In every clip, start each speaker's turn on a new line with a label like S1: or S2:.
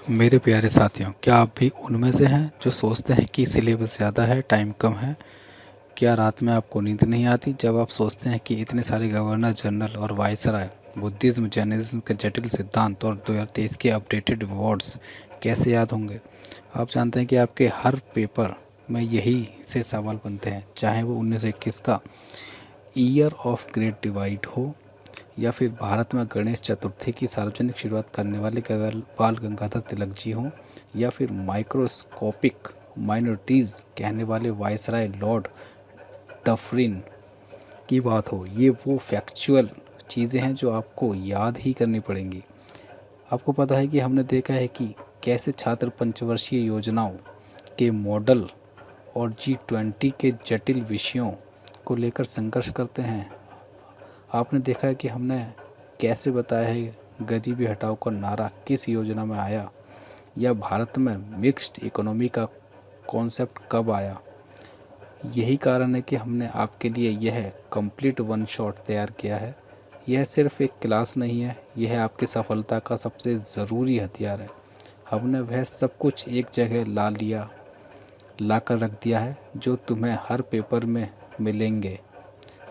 S1: मेरे प्यारे साथियों, क्या आप भी उनमें से हैं जो सोचते हैं कि सिलेबस ज़्यादा है, टाइम कम है? क्या रात में आपको नींद नहीं आती जब आप सोचते हैं कि इतने सारे गवर्नर जनरल और वायसराय, बुद्धिज़्म, जैनिज़्म के जटिल सिद्धांत और 2023 के अपडेटेड वर्ड्स कैसे याद होंगे? आप जानते हैं कि आपके हर पेपर में यही से सवाल बनते हैं, चाहे वो 1921 का ईयर ऑफ ग्रेट डिवाइड हो या फिर भारत में गणेश चतुर्थी की सार्वजनिक शुरुआत करने वाले बाल गंगाधर तिलक जी हों, या फिर माइक्रोस्कोपिक माइनॉरिटीज़ कहने वाले वायसराय लॉर्ड डफरिन की बात हो। ये वो फैक्चुअल चीज़ें हैं जो आपको याद ही करनी पड़ेंगी। आपको पता है कि हमने देखा है कि कैसे छात्र पंचवर्षीय योजनाओं के मॉडल और G20 के जटिल विषयों को लेकर संघर्ष करते हैं। आपने देखा है कि हमने कैसे बताया है गरीबी हटाओ का नारा किस योजना में आया, या भारत में मिक्स्ड इकोनॉमी का कॉन्सेप्ट कब आया। यही कारण है कि हमने आपके लिए यह कंप्लीट वन शॉट तैयार किया है। यह सिर्फ एक क्लास नहीं है, यह आपकी सफलता का सबसे ज़रूरी हथियार है। हमने वह सब कुछ एक जगह ला कर रख दिया है जो तुम्हें हर पेपर में मिलेंगे,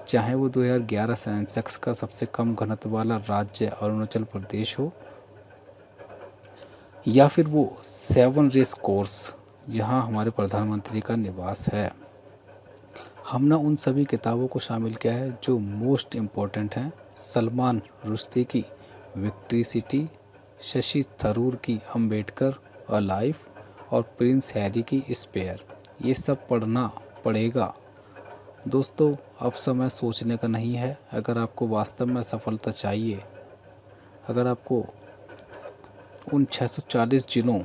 S1: चाहे वो 2011 सेंसेक्स का सबसे कम घनत्व वाला राज्य अरुणाचल प्रदेश हो, या फिर वो 7 रेस कोर्स यहाँ हमारे प्रधानमंत्री का निवास है। हमने उन सभी किताबों को शामिल किया है जो मोस्ट इम्पोर्टेंट हैं। सलमान रुश्दी की विक्ट्री सिटी, शशि थरूर की अम्बेडकर अ लाइफ और प्रिंस हैरी की स्पेयर। ये सब पढ़ना पड़ेगा दोस्तों। अब समय सोचने का नहीं है। अगर आपको वास्तव में सफलता चाहिए, अगर आपको उन 640 जिलों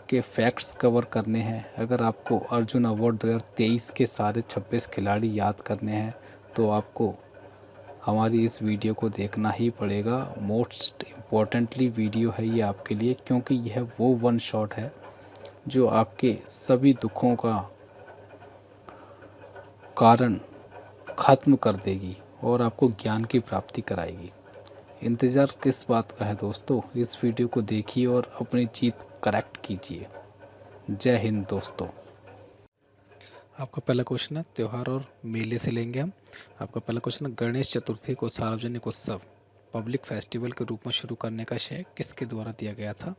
S1: के फैक्ट्स कवर करने हैं, अगर आपको अर्जुन अवार्ड 2023 के सारे 26 खिलाड़ी याद करने हैं, तो आपको हमारी इस वीडियो को देखना ही पड़ेगा। मोस्ट इम्पॉर्टेंटली वीडियो है ये आपके लिए, क्योंकि यह वो वन शॉट है जो आपके सभी दुखों का कारण ख़त्म कर देगी और आपको ज्ञान की प्राप्ति कराएगी। इंतज़ार किस बात का है दोस्तों? इस वीडियो को देखिए और अपनी जीत करेक्ट कीजिए। जय हिंद दोस्तों। आपका पहला क्वेश्चन है त्यौहार और मेले से लेंगे हम। आपका पहला क्वेश्चन है गणेश चतुर्थी को सार्वजनिक उत्सव, पब्लिक फेस्टिवल के रूप में शुरू करने का श्रेय किसके द्वारा दिया गया था?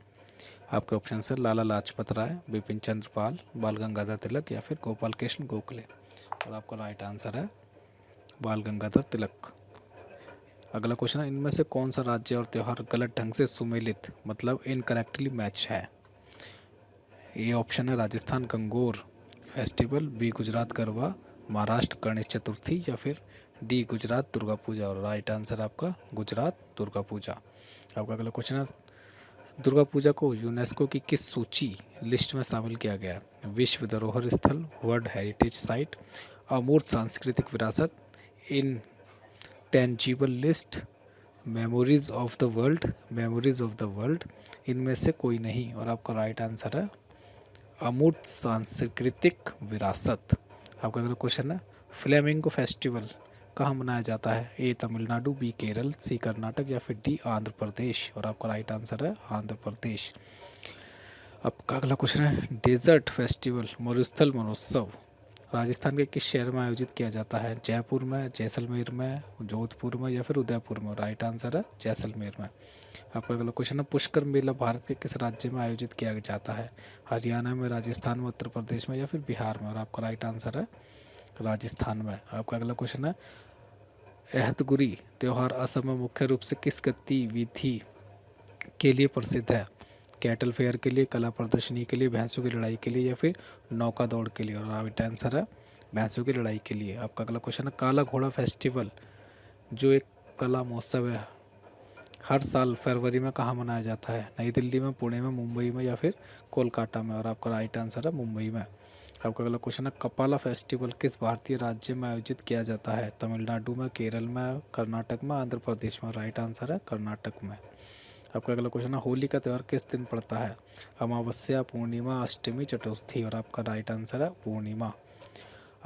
S1: आपके ऑप्शन है लाला लाजपत राय, बिपिन चंद्र पाल, बाल गंगाधर तिलक या फिर गोपाल कृष्ण गोखले। और आपका राइट आंसर है बाल गंगाधर तिलक। अगला क्वेश्चन है इनमें से कौन सा राज्य और त्यौहार गलत ढंग से सुमेलित मतलब इनकरेक्टली मैच है? ये ऑप्शन है राजस्थान गंगोर फेस्टिवल, बी गुजरात गरबा, महाराष्ट्र गणेश चतुर्थी या फिर डी गुजरात दुर्गा पूजा। और राइट आंसर आपका गुजरात दुर्गा पूजा। आपका अगला क्वेश्चन है दुर्गा पूजा को यूनेस्को की किस सूची लिस्ट में शामिल किया गया? विश्व धरोहर स्थल, वर्ल्ड हेरिटेज साइट, अमूर्त सांस्कृतिक विरासत, intangible list, memories of the world, इनमें से कोई नहीं। और आपका राइट आंसर है अमूर्त सांस्कृतिक विरासत। आपका अगला क्वेश्चन है फ्लेमिंगो फेस्टिवल कहाँ मनाया जाता है? ए तमिलनाडु, बी केरल, सी कर्नाटक या फिर डी आंध्र प्रदेश। और आपका राइट आंसर है आंध्र प्रदेश। आपका अगला क्वेश्चन है डेजर्ट फेस्टिवल मरुस्थल महोत्सव राजस्थान के किस शहर में आयोजित किया जाता है? जयपुर में, जैसलमेर में, जोधपुर में या फिर उदयपुर में। राइट आंसर है जैसलमेर में। आपका अगला क्वेश्चन है पुष्कर मेला भारत के किस राज्य में आयोजित किया जाता है? हरियाणा में, राजस्थान में, उत्तर प्रदेश में या फिर बिहार में। और आपका राइट आंसर है राजस्थान में। आपका अगला क्वेश्चन है एहतगुरी त्यौहार असम में मुख्य रूप से किस गतिविधि के लिए प्रसिद्ध है? कैटल फेयर के लिए, कला प्रदर्शनी के लिए, भैंसों की लड़ाई के लिए या फिर नौका दौड़ के लिए। और राइट आंसर है भैंसों की लड़ाई के लिए। आपका अगला क्वेश्चन है काला घोड़ा फेस्टिवल जो एक कला महोत्सव है, हर साल फरवरी में कहाँ मनाया जाता है? नई दिल्ली में, पुणे में, मुंबई में या फिर कोलकाता में। और आपका राइट आंसर है मुंबई में। आपका अगला क्वेश्चन है कपाला फेस्टिवल किस भारतीय राज्य में आयोजित किया जाता है? तमिलनाडु में, केरल में, कर्नाटक में, आंध्र प्रदेश में। राइट आंसर है कर्नाटक में। आपका अगला क्वेश्चन है होली का त्यौहार किस दिन पड़ता है? अमावस्या, पूर्णिमा, अष्टमी, चतुर्थी। और आपका राइट आंसर है पूर्णिमा।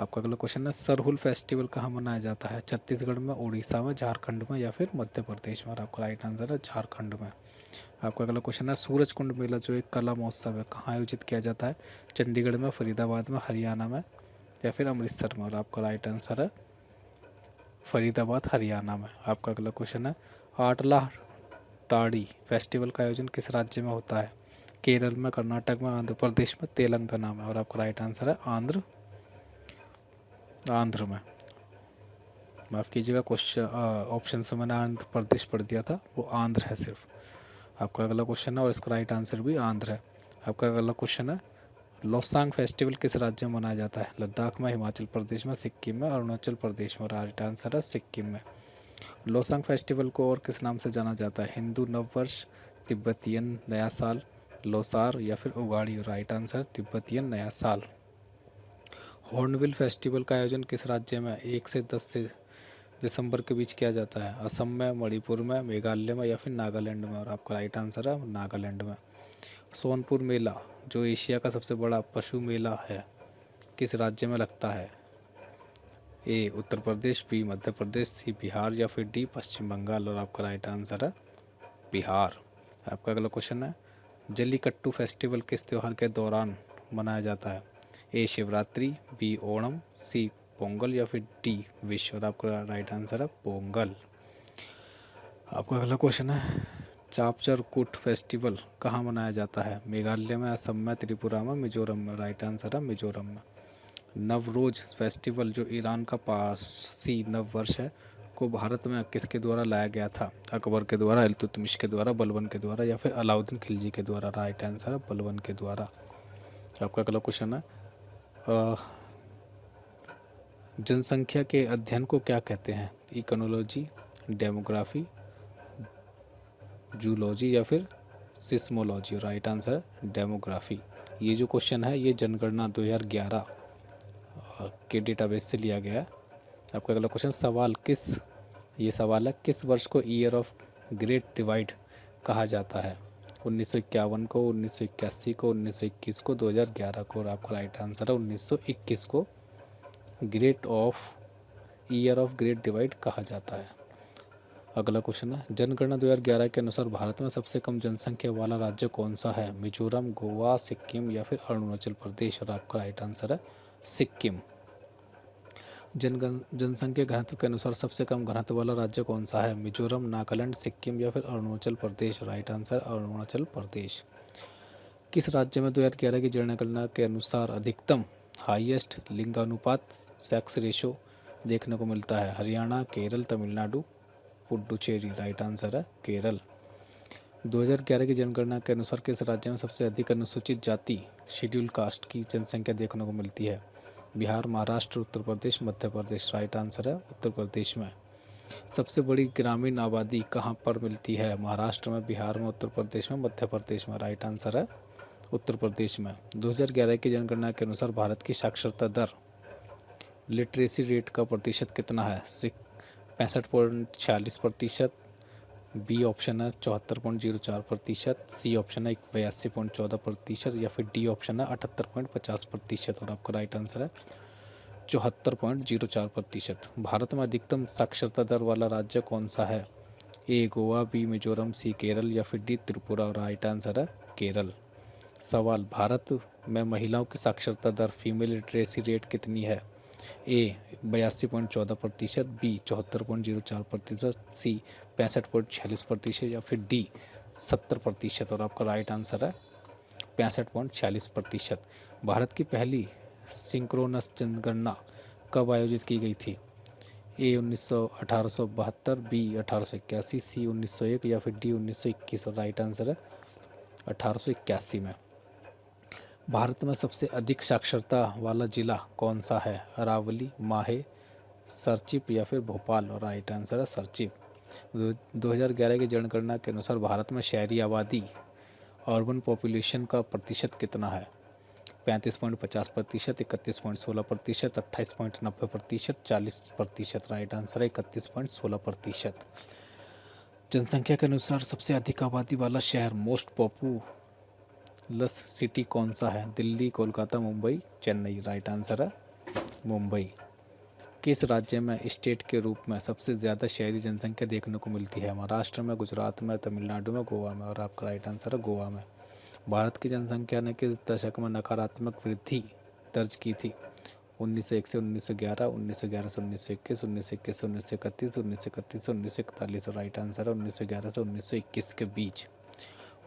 S1: आपका अगला क्वेश्चन है सरहुल फेस्टिवल कहाँ मनाया जाता है? छत्तीसगढ़ में, उड़ीसा में, झारखंड में या फिर मध्य प्रदेश में। और आपका राइट आंसर है झारखंड में। आपका अगला क्वेश्चन है सूरज कुंड मेला जो एक कला महोत्सव है कहाँ आयोजित किया जाता है? चंडीगढ़ में, फरीदाबाद में, हरियाणा में या फिर अमृतसर में? और आपका राइट आंसर है फरीदाबाद, हरियाणा में। आपका अगला क्वेश्चन है आटला टाड़ी फेस्टिवल का आयोजन किस राज्य में होता है? केरल में, कर्नाटक में, आंध्र प्रदेश में, तेलंगाना में? और आपका राइट आंसर है आंध्र में। माफ़ कीजिएगा, क्वेश्चन ऑप्शन से मैंने आंध्र प्रदेश पढ़ दिया था, वो आंध्र है सिर्फ। आपका अगला क्वेश्चन है और इसका राइट आंसर भी आंध्र है। आपका अगला क्वेश्चन है लोसांग फेस्टिवल किस राज्य में मनाया जाता है? लद्दाख में, हिमाचल प्रदेश में, सिक्किम में, अरुणाचल प्रदेश में? और राइट आंसर है सिक्किम में। लोसांग फेस्टिवल को और किस नाम से जाना जाता है? हिंदू नव वर्ष, तिब्बतियन नया साल, लोसार या फिर उगाड़ी? राइट आंसर तिब्बतियन नया साल। हॉर्नबिल फेस्टिवल का आयोजन किस राज्य में 1 से 10 दिसंबर के बीच किया जाता है? असम में, मणिपुर में, मेघालय में या फिर नागालैंड में? और आपका राइट आंसर है नागालैंड में। सोनपुर मेला जो एशिया का सबसे बड़ा पशु मेला है किस राज्य में लगता है? ए उत्तर प्रदेश, बी मध्य प्रदेश, सी बिहार या फिर डी पश्चिम बंगाल? और आपका राइट आंसर है बिहार। आपका अगला क्वेश्चन है जल्लीकट्टू फेस्टिवल किस त्यौहार के दौरान मनाया जाता है? ए शिवरात्रि, बी ओणम, सी पोंगल या फिर डी विश? और आपका राइट आंसर है पोंगल। आपका अगला क्वेश्चन है चापचर कूट फेस्टिवल कहाँ मनाया जाता है? मेघालय में, असम में, त्रिपुरा में, मिजोरम में? राइट आंसर है मिजोरम में। नवरोज फेस्टिवल जो ईरान का पारसी नव वर्ष है को भारत में किसके द्वारा लाया गया था? अकबर के द्वारा, इल्तुतमिश के द्वारा, बलबन के द्वारा या फिर अलाउद्दीन खिलजी के द्वारा? राइट आंसर है बलबन के द्वारा। आपका अगला क्वेश्चन है जनसंख्या के अध्ययन को क्या कहते हैं? इकोनोलॉजी, डेमोग्राफी, जूलॉजी या फिर सिस्मोलॉजी? Right answer demography. ये जो क्वेश्चन है ये जनगणना 2011 के डेटाबेस से लिया गया है। आपका अगला क्वेश्चन सवाल है किस वर्ष को ईयर ऑफ ग्रेट डिवाइड कहा जाता है? 1951 को, 1981 को, 1921 को, 2011 को? और आपका राइट आंसर है 1921 को ईयर ऑफ ग्रेट डिवाइड कहा जाता है। अगला क्वेश्चन है जनगणना 2011 के अनुसार भारत में सबसे कम जनसंख्या वाला राज्य कौन सा है? मिजोरम, गोवा, सिक्किम या फिर अरुणाचल प्रदेश? और आपका राइट आंसर है सिक्किम। जनसंख्या घनत्व के अनुसार सबसे कम घनत्व वाला राज्य कौन सा है? मिजोरम, नागालैंड, सिक्किम या फिर अरुणाचल प्रदेश? Right answer Arunachal Pradesh. किस राज्य में 2011 की जनगणना के अनुसार अधिकतम हाईएस्ट लिंगानुपात सेक्स रेशो देखने को मिलता है? हरियाणा, केरल, तमिलनाडु, पुडुचेरी? राइट आंसर है केरल। 2011 की जनगणना के अनुसार किस राज्य में सबसे अधिक अनुसूचित जाति शेड्यूल कास्ट की जनसंख्या देखने को मिलती है? बिहार, महाराष्ट्र, उत्तर प्रदेश, मध्य प्रदेश? राइट आंसर है उत्तर प्रदेश में। सबसे बड़ी ग्रामीण आबादी कहाँ पर मिलती है? महाराष्ट्र में, बिहार में, उत्तर प्रदेश में, मध्य प्रदेश में? राइट आंसर है उत्तर प्रदेश में। 2011 की जनगणना के अनुसार भारत की साक्षरता दर लिटरेसी रेट का प्रतिशत कितना है? 65.46%, बी ऑप्शन है 74.04%, सी ऑप्शन है 82.14% या फिर डी ऑप्शन है 78.50%? और आपका राइट आंसर है 74.04%। भारत में अधिकतम साक्षरता दर वाला राज्य कौन सा है? ए गोवा, बी मिजोरम, सी केरल या फिर डी त्रिपुरा? और राइट आंसर है केरल। सवाल भारत में महिलाओं की साक्षरता दर फीमेल लिटरेसी रेट कितनी है? ए 82.14%, बी 74.04%, सी 65.46% या फिर डी 70%? और आपका राइट आंसर है 65.46%। भारत की पहली सिंक्रोनस जनगणना कब आयोजित की गई थी? ए 1872, बी 1881, सी 1901 या फिर डी 1921? और राइट आंसर है 1881 में। भारत में सबसे अधिक साक्षरता वाला जिला कौन सा है? अरावली, माहे, सरचिप या फिर भोपाल? और राइट आंसर है सरचिप। 2011 की जनगणना के अनुसार भारत में शहरी आबादी अर्बन पॉपुलेशन का प्रतिशत कितना है? 35.50%, 31.16%, 28.90%, 40%? राइट आंसर है 31.16%। जनसंख्या के अनुसार सबसे अधिक आबादी वाला शहर मोस्ट पॉपुलस सिटी कौन सा है? दिल्ली, कोलकाता, मुंबई, चेन्नई? राइट आंसर है मुंबई। किस राज्य में स्टेट के रूप में सबसे ज़्यादा शहरी जनसंख्या देखने को मिलती है? महाराष्ट्र में, गुजरात में, तमिलनाडु में, गोवा में। और आपका राइट आंसर है गोवा में। भारत की जनसंख्या ने किस दशक में नकारात्मक वृद्धि दर्ज की थी? 1901 से 1911, 1911 से 1921, 1921 से 1931, 1931 से 1941। और राइट आंसर है 1911 से 1921 के बीच।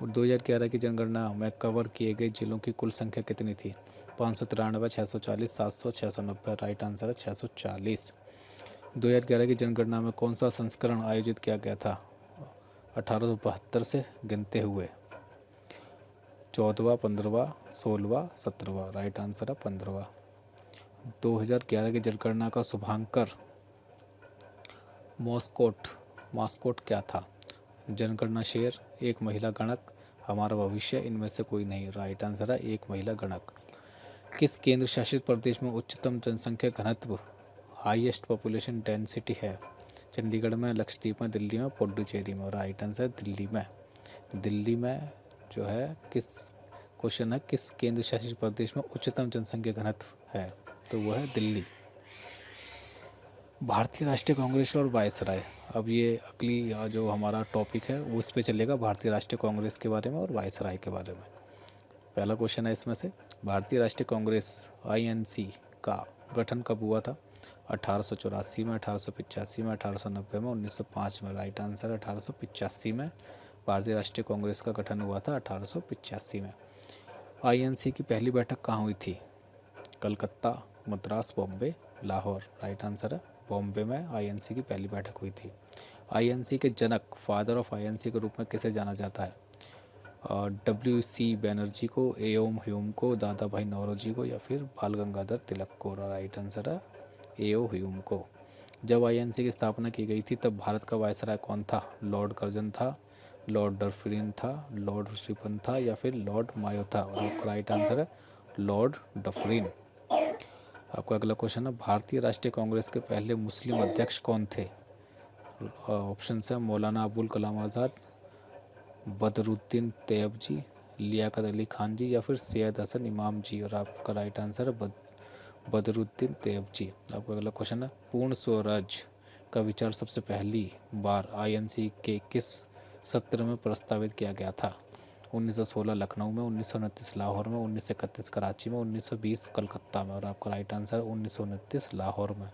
S1: और 2011 की जनगणना में कवर किए गए जिलों की कुल संख्या कितनी थी? 593, 640, 700, 690। राइट आंसर है 640। 2011 की जनगणना में कौन सा संस्करण आयोजित किया गया था 1872 से गिनते हुए? 14वां, 15वां, 16वां, 17वां। राइट आंसर है 15वां। 2011 की जनगणना का शुभांकर मास्कोट क्या था? जनगणना शेर, एक महिला गणक, हमारा भविष्य, इनमें से कोई नहीं। राइट आंसर है एक महिला गणक। किस केंद्र शासित प्रदेश में उच्चतम जनसंख्या घनत्व हाईएस्ट पॉपुलेशन डेंसिटी है? चंडीगढ़ में, लक्षद्वीप में, दिल्ली में, पुडुचेरी में। और राइट आंसर दिल्ली में। दिल्ली में जो है किस क्वेश्चन है किस केंद्र शासित प्रदेश में उच्चतम जनसंख्या घनत्व है, तो वो है दिल्ली। भारतीय राष्ट्रीय कांग्रेस और वायसराय। अब ये अगली जो हमारा टॉपिक है वो इस पे चलेगा, भारतीय राष्ट्रीय कांग्रेस के बारे में और वायसराय के बारे में। पहला क्वेश्चन है इसमें से, भारतीय राष्ट्रीय कांग्रेस INC का गठन कब हुआ था? 1884 में, 1885 में, 1890 में, 1905 में। राइट आंसर है 1885 में भारतीय राष्ट्रीय कांग्रेस का गठन हुआ था 1885 में। INC की पहली बैठक कहाँ हुई थी? कलकत्ता, मद्रास, बॉम्बे, लाहौर। राइट आंसर है बॉम्बे में INC की पहली बैठक हुई थी। INC के जनक, फादर ऑफ INC के रूप में किसे जाना जाता है? WC बैनर्जी को, एओम ह्यूम को, दादा भाई नौरोजी को, या फिर बाल गंगाधर तिलक को। राइट आंसर है एओ ह्यूम को। जब INC की स्थापना की गई थी तब भारत का वायसराय कौन था? लॉर्ड कर्जन था, लॉर्ड डफरिन था, लॉर्ड रिपन था, या फिर लॉर्ड मायो था। और आपका राइट आंसर है लॉर्ड डफरिन। आपका अगला क्वेश्चन है, भारतीय राष्ट्रीय कांग्रेस के पहले मुस्लिम अध्यक्ष कौन थे? ऑप्शन है मौलाना अबुल कलाम आज़ाद, बदरुद्दीन तैयब जी, लियाकत अली खान जी, या फिर सैयद हसन इमाम जी। और आपका राइट आंसर है बदरुद्दीन तैयब जी। आपका अगला क्वेश्चन है, पूर्ण स्वराज का विचार सबसे पहली बार INC के किस सत्र में प्रस्तावित किया गया था? 1916 लखनऊ में, 1929 लाहौर में, 1931 कराची में, 1920 कलकत्ता में। और आपका राइट आंसर है 1929 लाहौर में।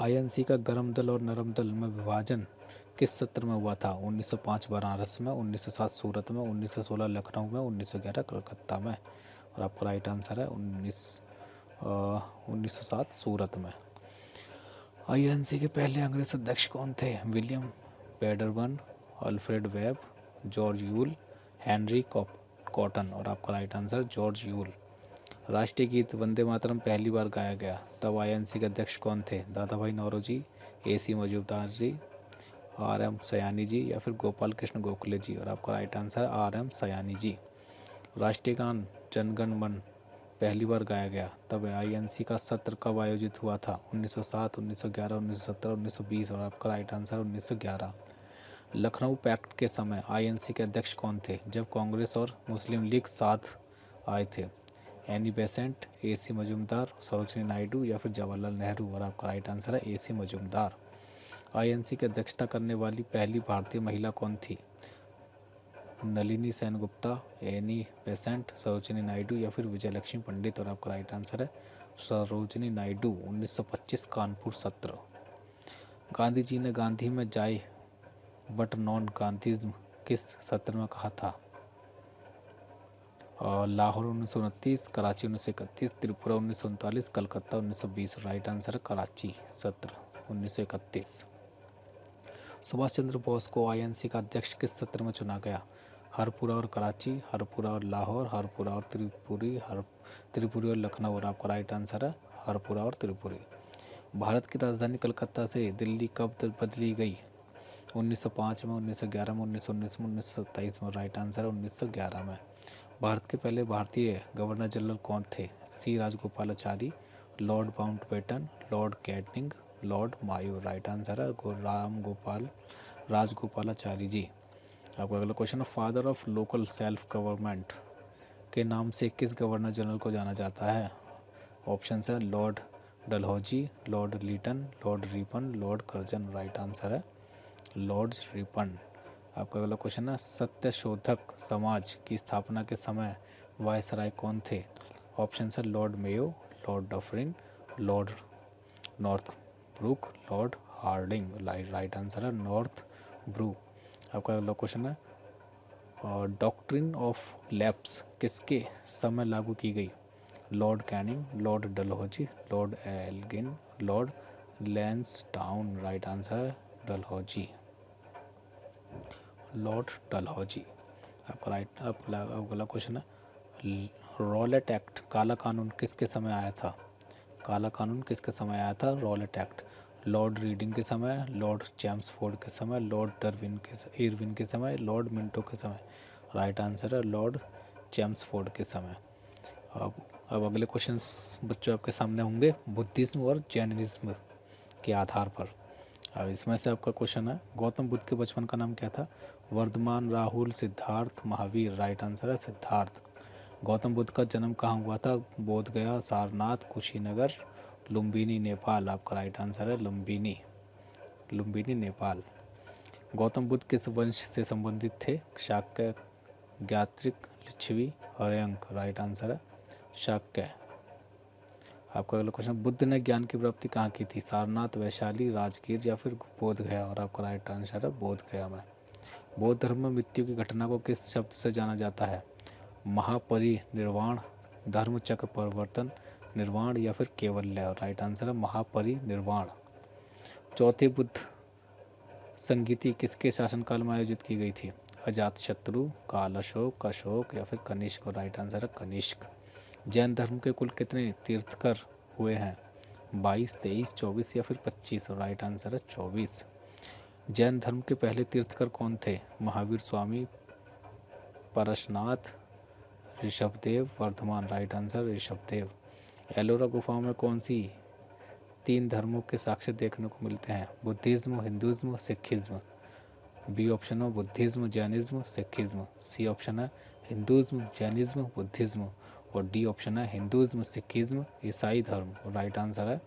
S1: INC का गर्म दल और नरम दल में विभाजन किस सत्र में हुआ था? 1905 बनारस में, 1907 सूरत में, 1916 लखनऊ में, 1911 कलकत्ता में। और आपका राइट आंसर है 1907 सूरत में। INC के पहले अंग्रेज अध्यक्ष कौन थे? William Wedderburn, Alfred Webb, George Yule, Henry Cotton. और आपका राइट आंसर जॉर्ज यूल। राष्ट्रीय गीत वंदे मातरम पहली बार गाया गया तब INC के अध्यक्ष कौन थे? दादा भाई नौरोजी, AC मजूमदार जी, RM सयानी जी, या फिर गोपाल कृष्ण गोखले जी। और आपका राइट आंसर है RM सयानी जी। राष्ट्रीय गान जनगण मन पहली बार गाया गया तब INC का सत्र कब आयोजित हुआ था? 1907, 1911, 1917, 1920। और आपका राइट आंसर 1911। लखनऊ पैक्ट के समय INC के अध्यक्ष कौन थे जब कांग्रेस और मुस्लिम लीग साथ आए थे? Annie Besant, AC Majumdar, Sarojini Naidu, या फिर जवाहरलाल नेहरू। और आपका राइट आंसर है AC मजूमदार। INC की अध्यक्षता करने वाली पहली भारतीय महिला कौन थी? नलिनी सेनगुप्ता, एनी बेसेंट, सरोजिनी नायडू, या फिर विजयलक्ष्मी पंडित। और आपका राइट आंसर है सरोजिनी नायडू। 1925 कानपुर सत्र। गांधी जी ने गांधी में जाए बट नॉन गांधीज्म किस सत्र में कहा था? लाहौर 1929, कराची 1931, त्रिपुरा 1939, कलकत्ता 1920। राइट आंसर है कराची सत्र 1931। सुभाष चंद्र बोस को INC का अध्यक्ष किस सत्र में चुना गया? हरपुरा और कराची, हरपुरा और लाहौर, हरपुरा और त्रिपुरी और लखनऊ। और आपका राइट आंसर है हरपुरा और त्रिपुरी। भारत की राजधानी कलकत्ता से दिल्ली कब बदली गई? 1905 में, 1911 में, 1919 में, 1927 में। राइट आंसर है 1911 में। भारत के पहले भारतीय गवर्नर जनरल कौन थे? C Rajagopalachari, Lord Mountbatten, Lord Canning, Lord Mayo. Right answer है राजगोपालाचारी जी। आपका अगला क्वेश्चन है, father of local self government के नाम से किस गवर्नर जनरल को जाना जाता है? ऑप्शन है Lord Dalhousie, Lord Lytton, Lord Ripon, Lord Curzon. Right answer है लॉर्ड रिपन। आपका अगला क्वेश्चन है सत्यशोधक समाज की स्थापना के समय वायसराय कौन थे? ऑप्शन है Lord Mayo, Lord Dufferin, Lord Northbrook, Lord Hardinge. Right answer है नॉर्थ ब्रू। आपका अगला क्वेश्चन है डॉक्ट्रिन ऑफ लैप्स किसके समय लागू की गई? Lord Canning, Lord Dalhousie, Lord Elgin, Lord Lansdowne. Right answer है डलहौजी, लॉर्ड डलहौजी। आपका अगला क्वेश्चन है रॉलेट एक्ट काला कानून किसके समय आया था? काला कानून किसके समय आया था? रॉलेट एक्ट लॉर्ड रीडिंग के समय, लॉर्ड चैम्सफोर्ड के समय, लॉर्ड इरविन के समय, लॉर्ड मिंटो के समय। राइट आंसर है लॉर्ड चैम्सफोर्ड के समय। अब अगले क्वेश्चंस बच्चों आपके सामने होंगे बुद्धिज्म और जैनिज्म के आधार पर। अब इसमें से आपका क्वेश्चन है गौतम बुद्ध के बचपन का नाम क्या था? वर्धमान, राहुल, सिद्धार्थ, महावीर। राइट आंसर है सिद्धार्थ। गौतम बुद्ध का जन्म कहाँ हुआ था? बोध गया, सारनाथ, कुशीनगर, लुम्बिनी, नेपाल। आपका राइट आंसर है लुम्बिनी, लुम्बिनी नेपाल। गौतम बुद्ध किस वंश से संबंधित थे? शाक्य, ज्ञात्रिक, लिच्छवी, हर्यंक। राइट आंसर है शाक्य। आपका अगला क्वेश्चन बुद्ध ने ज्ञान की प्राप्ति कहाँ की थी? सारनाथ, वैशाली, राजगीर या फिर बोध गया। और आपका राइट आंसर है बोध गया में। बौद्ध धर्म में मृत्यु की घटना को किस शब्द से जाना जाता है? महापरिनिर्वाण, धर्म चक्र परिवर्तन, निर्वाण या फिर केवल्य। राइट आंसर है महापरिनिर्वाण। चौथी बुद्ध संगीति किसके शासनकाल में आयोजित की गई थी? अजातशत्रु, काल अशोक, अशोक या फिर कनिष्क। राइट आंसर है कनिष्क। जैन धर्म के कुल कितने तीर्थकर हुए हैं? 22, 23, 24 या फिर 25। राइट आंसर है 24। जैन धर्म के पहले तीर्थकर कौन थे? महावीर स्वामी, परशनाथ, ऋषभदेव, वर्धमान। Right answer Rishabhdev. एलोरा गुफाओं में कौन सी 3 धर्मों के साक्ष्य देखने को मिलते हैं? Buddhism, Hinduism, Sikhism. B option है Buddhism, Jainism, Sikhism. C option है हिंदुज्म, जैनिज्म, बुद्धिज्म। और डी ऑप्शन है हिंदुज्म, सिखिज्म, ईसाई धर्म। और राइट आंसर है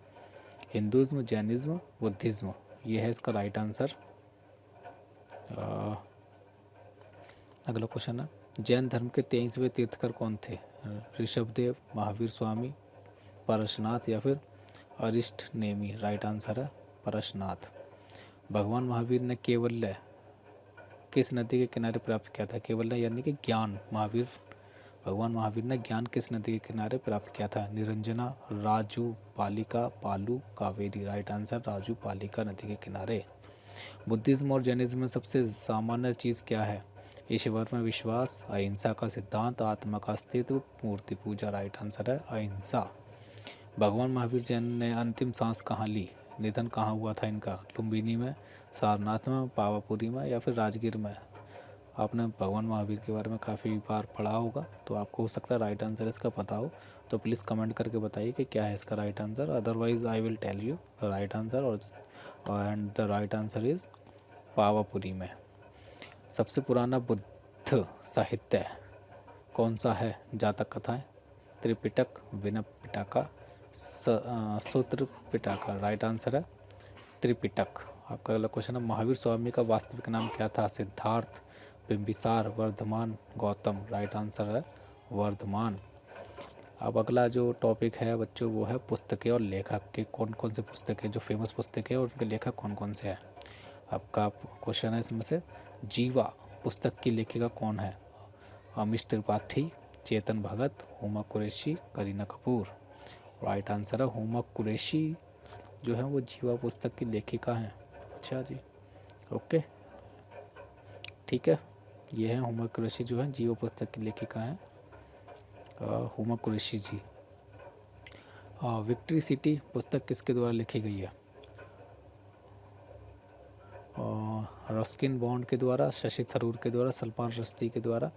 S1: हिंदुज्म, जैनिज्म, बुद्धिज्म। ये है इसका राइट आंसर। अगला क्वेश्चन है जैन धर्म के 23वें तीर्थकर कौन थे? ऋषभदेव, महावीर स्वामी, परशनाथ या फिर अरिष्ट नेमी। राइट आंसर है परशनाथ। भगवान महावीर ने केवल्य किस नदी के किनारे प्राप्त किया था? केवल्य यानी कि ज्ञान। भगवान महावीर ने ज्ञान किस नदी के किनारे प्राप्त किया था? निरंजना, राजू, पालिका, पालू, कावेरी। राइट आंसर राजू पालिका नदी के किनारे। बुद्धिज्म और जैनिज्म में सबसे सामान्य चीज़ क्या है? ईश्वर में विश्वास, अहिंसा का सिद्धांत, आत्मा का अस्तित्व, मूर्ति पूजा। राइट आंसर है अहिंसा। भगवान महावीर जैन ने अंतिम सांस कहाँ ली? निधन कहाँ हुआ था इनका? लुम्बिनी में, सारनाथ में, पावापुरी में या फिर राजगीर में। आपने भगवान महावीर के बारे में काफ़ी बार पढ़ा होगा तो आपको हो सकता है राइट आंसर इसका पता हो, तो प्लीज़ कमेंट करके बताइए कि क्या है इसका right answer. Otherwise I will tell you the right answer and the right answer is Pawapuri में। सबसे पुराना बुद्ध साहित्य कौन सा है? जातक कथाएं, त्रिपिटक, विनय पिटका, सूत्र पिटका। राइट आंसर है त्रिपिटक। आपका अगला क्वेश्चन है महावीर स्वामी का वास्तविक नाम क्या था? सिद्धार्थ, बिंबिसार, वर्धमान, गौतम। राइट आंसर है वर्धमान। अब अगला जो टॉपिक है बच्चों वो है पुस्तकें और लेखक के कौन कौन से पुस्तकें जो फेमस पुस्तकें और उनके लेखक कौन कौन से हैं। आपका क्वेश्चन है इसमें से जीवा पुस्तक की लेखिका कौन है? अमीश त्रिपाठी, चेतन भगत, हुमा कुरैशी, करीना कपूर। राइट आंसर है हुमा कुरैशी जो है वो जीवा पुस्तक की लेखिका हैं। अच्छा जी, ओके ठीक है। ये है हुमा कुरैशी जो है जीवा पुस्तक की लेखिका हैं हुमा कुरैशी जी। विक्ट्री सिटी पुस्तक किसके द्वारा लिखी गई है? रस्किन बॉन्ड के द्वारा, शशि थरूर के द्वारा, सलमान रुश्दी के द्वारा,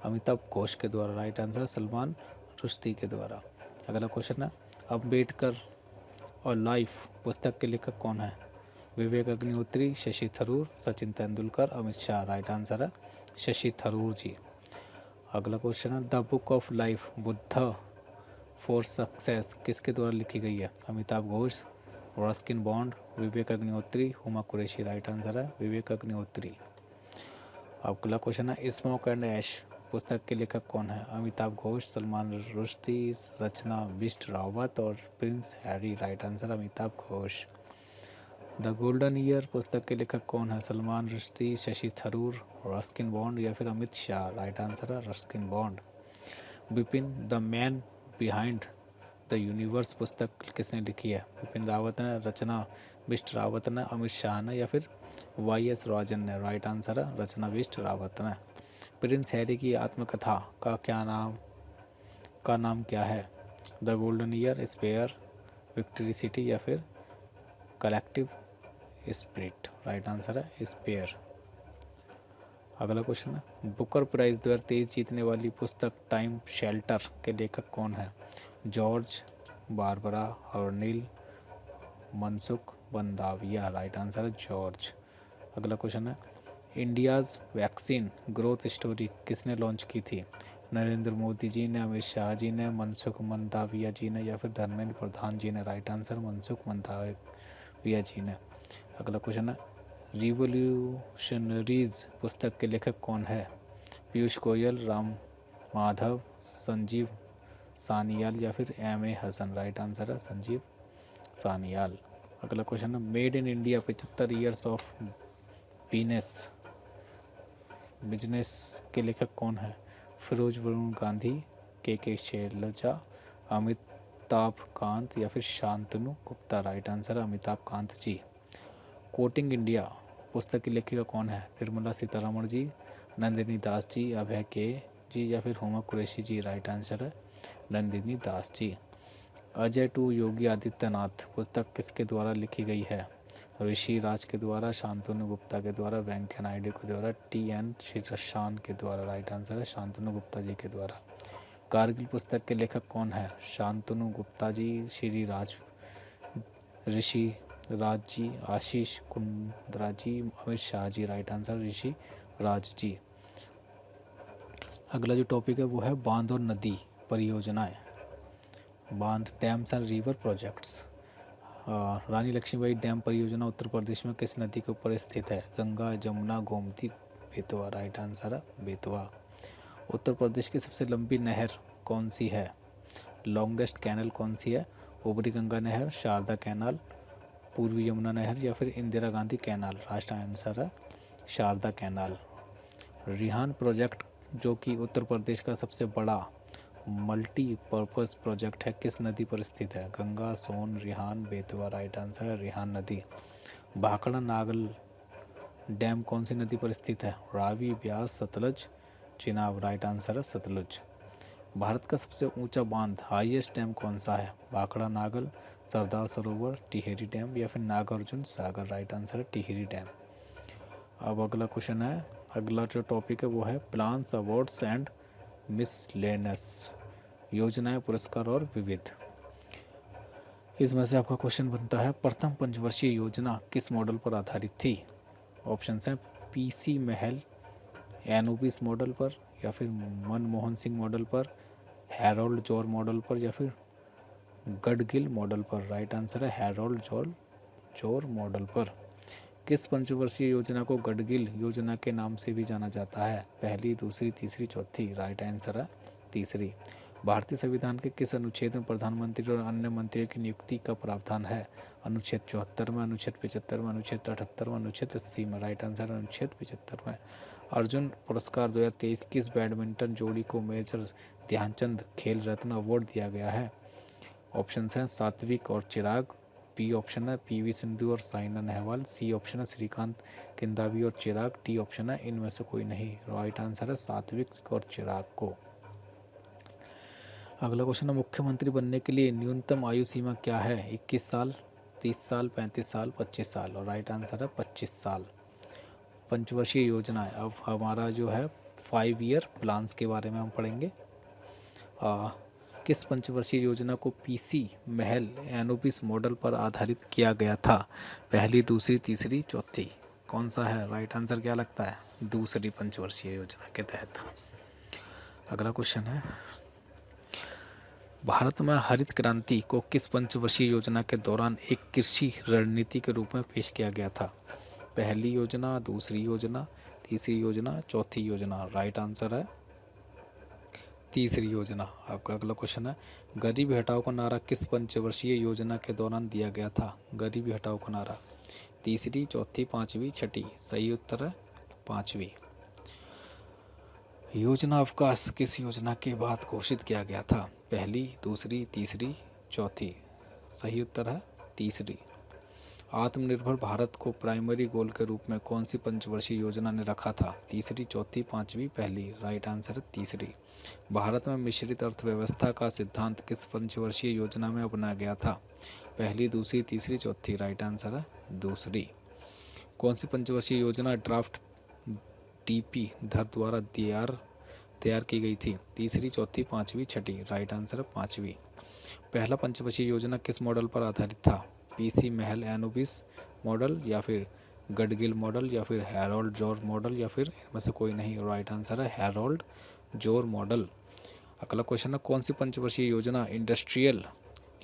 S1: अमिताभ घोष के द्वारा। राइट आंसर सलमान रुश्दी के द्वारा। अगला क्वेश्चन है अम्बेडकर और लाइफ पुस्तक के लेखक कौन है? विवेक अग्निहोत्री, शशि थरूर, सचिन तेंदुलकर, अमित शाह। राइट आंसर है शशि थरूर जी। अगला क्वेश्चन है the book of life Buddha for success किसके द्वारा लिखी गई है? Amitabh Ghosh, Ruskin bond, Vivek Agnihotri, Huma Qureshi. Right answer है विवेक अग्निहोत्री। अब अगला क्वेश्चन है स्मोक एंड ऐश पुस्तक के लेखक कौन है? अमिताभ घोष, सलमान रुश्दी, रचना बिष्ट रावत और Prince Harry. Right answer Amitabh Ghosh. The Golden year पुस्तक के लेखक कौन है? सलमान रुश्दी, शशि थरूर, रस्किन बॉन्ड या फिर अमित शाह। राइट आंसर है Ruskin bond. Bipin the man behind the universe पुस्तक किसने लिखी है? बिपिन रावत ने, रचना बिष्ट रावत ने, अमित शाह ने या फिर वाई.एस. राजन ने। राइट आंसर है रचना बिष्ट रावत ने। प्रिंस हैरी की आत्मकथा का नाम क्या है? The Golden Year, Spare, Victory City या फिर कलेक्टिव स्पिरिट। राइट आंसर है स्पेयर। अगला क्वेश्चन है बुकर प्राइज 2023 जीतने वाली पुस्तक टाइम शेल्टर के लेखक कौन है? George, Barbara Hernil, Mansukh Mandaviya. Right answer है जॉर्ज। अगला क्वेश्चन है इंडियाज़ वैक्सीन ग्रोथ स्टोरी किसने लॉन्च की थी? नरेंद्र मोदी जी ने, अमित शाह जी ने, मनसुख मंदाविया जी ने या फिर धर्मेंद्र प्रधान जी ने। राइट आंसर मनसुख मंदाविया जी ने। अगला क्वेश्चन है रिवोल्यूशनरीज पुस्तक के लेखक कौन है? पीयूष गोयल, राम माधव, संजीव सानियाल या फिर M.A. हसन। राइट आंसर है संजीव सानियाल। अगला क्वेश्चन है made in India 75 years of business के लेखक कौन है? फिरोज वरुण गांधी, के शैलजा, अमिताभ कांत या फिर शांतनु गुप्ता। राइट आंसर है अमिताभ कांत जी। कोटिंग इंडिया पुस्तक की लेखिका कौन है? निर्मला सीतारमण जी, नंदिनी दास जी, अभय के जी या फिर हुमा कुरैशी जी। राइट आंसर है नंदिनी दास जी। अजय टू योगी आदित्यनाथ पुस्तक किसके द्वारा लिखी गई है? ऋषि राज के द्वारा, शांतनु गुप्ता के द्वारा, वेंकैया नायडू के द्वारा, T.N. शिरशान के द्वारा। राइट आंसर है शांतनु गुप्ता जी के द्वारा। कारगिल पुस्तक के लेखक कौन है? शांतनु गुप्ता जी, श्री राज, ऋषि राज जी, आशीष कुंद्रा जी, अमित शाह जी। राइट आंसर ऋषि राज जी। अगला जो टॉपिक है वो है बांध और नदी परियोजनाएं। बांध dams and river projects. Rani Laxmibai dam परियोजना उत्तर प्रदेश में किस नदी के ऊपर स्थित है? गंगा, जमुना, गोमती, बेतवा। राइट आंसर है बेतवा। उत्तर प्रदेश की सबसे लंबी नहर कौन सी है? लॉन्गेस्ट कैनल कौन सी है? ऊपरी गंगा नहर, शारदा कैनाल, पूर्वी यमुना नहर या फिर Indira Gandhi canal. Right answer है शारदा कैनाल। रिहान प्रोजेक्ट जो कि उत्तर प्रदेश का सबसे बड़ा मल्टीपर्पज़ प्रोजेक्ट है किस नदी पर स्थित है? गंगा, सोन, रिहान, बेतवा। राइट आंसर है रिहान नदी। भाखड़ा नागल डैम कौन सी नदी पर स्थित है? रावी, ब्यास, सतलज, चिनाब। राइट आंसर है सतलुज। भारत का सबसे ऊंचा बांध हाईएस्ट डैम कौन सा है? भाखड़ा नागल, सरदार सरोवर, टिहरी डैम या फिर नागार्जुन सागर। राइट आंसर है टिहरी डैम। अब अगला क्वेश्चन है, अगला जो टॉपिक है वो है प्लान्स, अवार्ड्स एंड मिसलेनस योजनाएं, पुरस्कार और विविध। इसमें से आपका क्वेश्चन बनता है प्रथम पंचवर्षीय योजना किस मॉडल पर आधारित थी? ऑप्शंस हैं PC महल, एनोबिस मॉडल पर या फिर मनमोहन सिंह मॉडल पर, हैरोल्ड जॉर मॉडल पर या फिर गडगिल मॉडल पर। राइट आंसर है हैरोल्ड जॉर मॉडल पर। किस पंचवर्षीय योजना को गडगिल योजना के नाम से भी जाना जाता है? पहली, दूसरी, तीसरी, चौथी। राइट आंसर है तीसरी। भारतीय संविधान के किस अनुच्छेद में प्रधानमंत्री और अन्य मंत्रियों की नियुक्ति का प्रावधान है? अनुच्छेद 74 में, अनुच्छेद 75 में, अनुच्छेद 78 में, अनुच्छेद 80 में। राइट आंसर है अनुच्छेद 75 में। अर्जुन पुरस्कार 2023 किस बैडमिंटन जोड़ी को मेजर ध्यानचंद खेल रत्न अवार्ड दिया गया है? ऑप्शंस हैं सात्विक और चिराग, बी ऑप्शन है PV सिंधु और साइना नेहवाल, सी ऑप्शन है श्रीकांत किंदावी और चिराग, डी ऑप्शन है इनमें से कोई नहीं। राइट आंसर है सात्विक और चिराग को। अगला क्वेश्चन है मुख्यमंत्री बनने के लिए न्यूनतम आयु सीमा क्या है? 21 साल, 30 साल, 35 साल, 25 साल। और राइट आंसर है 25 साल। पंचवर्षीय योजनाएं, अब हमारा जो है 5 ईयर प्लान्स के बारे में हम पढ़ेंगे। किस पंचवर्षीय योजना को PC महल एनोबिस मॉडल पर आधारित किया गया था? पहली, दूसरी, तीसरी, चौथी। कौन सा है राइट आंसर? क्या लगता है? दूसरी पंचवर्षीय योजना के तहत। अगला क्वेश्चन है भारत में हरित क्रांति को किस पंचवर्षीय योजना के दौरान एक कृषि रणनीति के रूप में पेश किया गया था? पहली योजना, दूसरी योजना, तीसरी योजना, चौथी योजना? राइट आंसर है तीसरी योजना। आपका अगला क्वेश्चन है, गरीबी हटाओ का नारा किस पंचवर्षीय योजना के दौरान दिया गया था? गरीबी हटाओ का नारा तीसरी, चौथी, पांचवी, छठी? सही उत्तर है पांचवी। योजना अवकाश किस योजना के बाद घोषित किया गया था? पहली, दूसरी, तीसरी, चौथी? सही उत्तर है तीसरी। आत्मनिर्भर भारत को प्राइमरी गोल के रूप में कौन सी पंचवर्षीय योजना ने रखा था? तीसरी, चौथी, पांचवी, पहली? राइट आंसर है तीसरी। भारत में मिश्रित अर्थव्यवस्था का सिद्धांत किस पंचवर्षीय योजना में अपनाया गया था? पहली, दूसरी, तीसरी, चौथी? राइट आंसर है दूसरी। कौन सी पंचवर्षीय योजना ड्राफ्ट डीपी धर द्वारा तैयार की गई थी? तीसरी, चौथी, पांचवी, छठी? राइट आंसर है पांचवी। पहला पंचवर्षीय योजना किस मॉडल पर आधारित था? पीसी महल एनुबिस मॉडल, या फिर गडगिल मॉडल, या फिर हैरोल्ड जोर मॉडल, या फिर इनमें से कोई नहीं? राइट आंसर है हैरोल्ड जोर मॉडल। अगला क्वेश्चन है, कौन सी पंचवर्षीय योजना इंडस्ट्रियल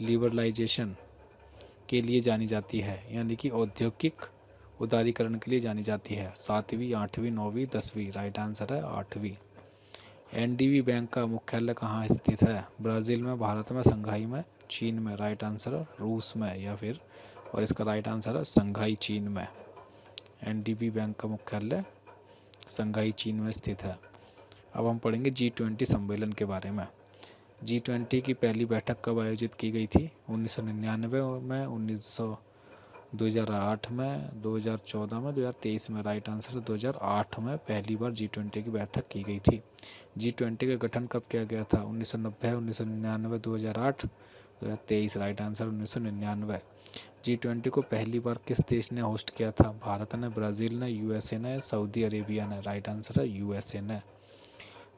S1: लिबरलाइजेशन के लिए जानी जाती है, यानी कि औद्योगिक उदारीकरण के लिए जानी जाती है? सातवीं, आठवीं, नौवीं, दसवीं? राइट आंसर है आठवीं। एनडीबी बैंक का मुख्यालय कहाँ स्थित है? ब्राज़ील में, भारत में, संघाई में, चीन में? राइट आंसर है रूस में, या फिर और इसका राइट आंसर है संघाई चीन में। एनडीबी बैंक का मुख्यालय संघाई चीन में स्थित है। अब हम पढ़ेंगे G20 सम्मेलन के बारे में। G20 की पहली बैठक कब आयोजित की गई थी? 1999 में, 2008 में, 2014 में, 2023 में? राइट आंसर 2008 में पहली बार G20 की बैठक की गई थी। G20 का गठन कब किया गया था? 1990, 1999, 2008, 2023? Right answer 1999। G20 को पहली बार किस देश ने होस्ट किया था? भारत ने, ब्राज़ील ने, यूएसए ने, सऊदी अरेबिया ने? राइट आंसर है यूएसए ने।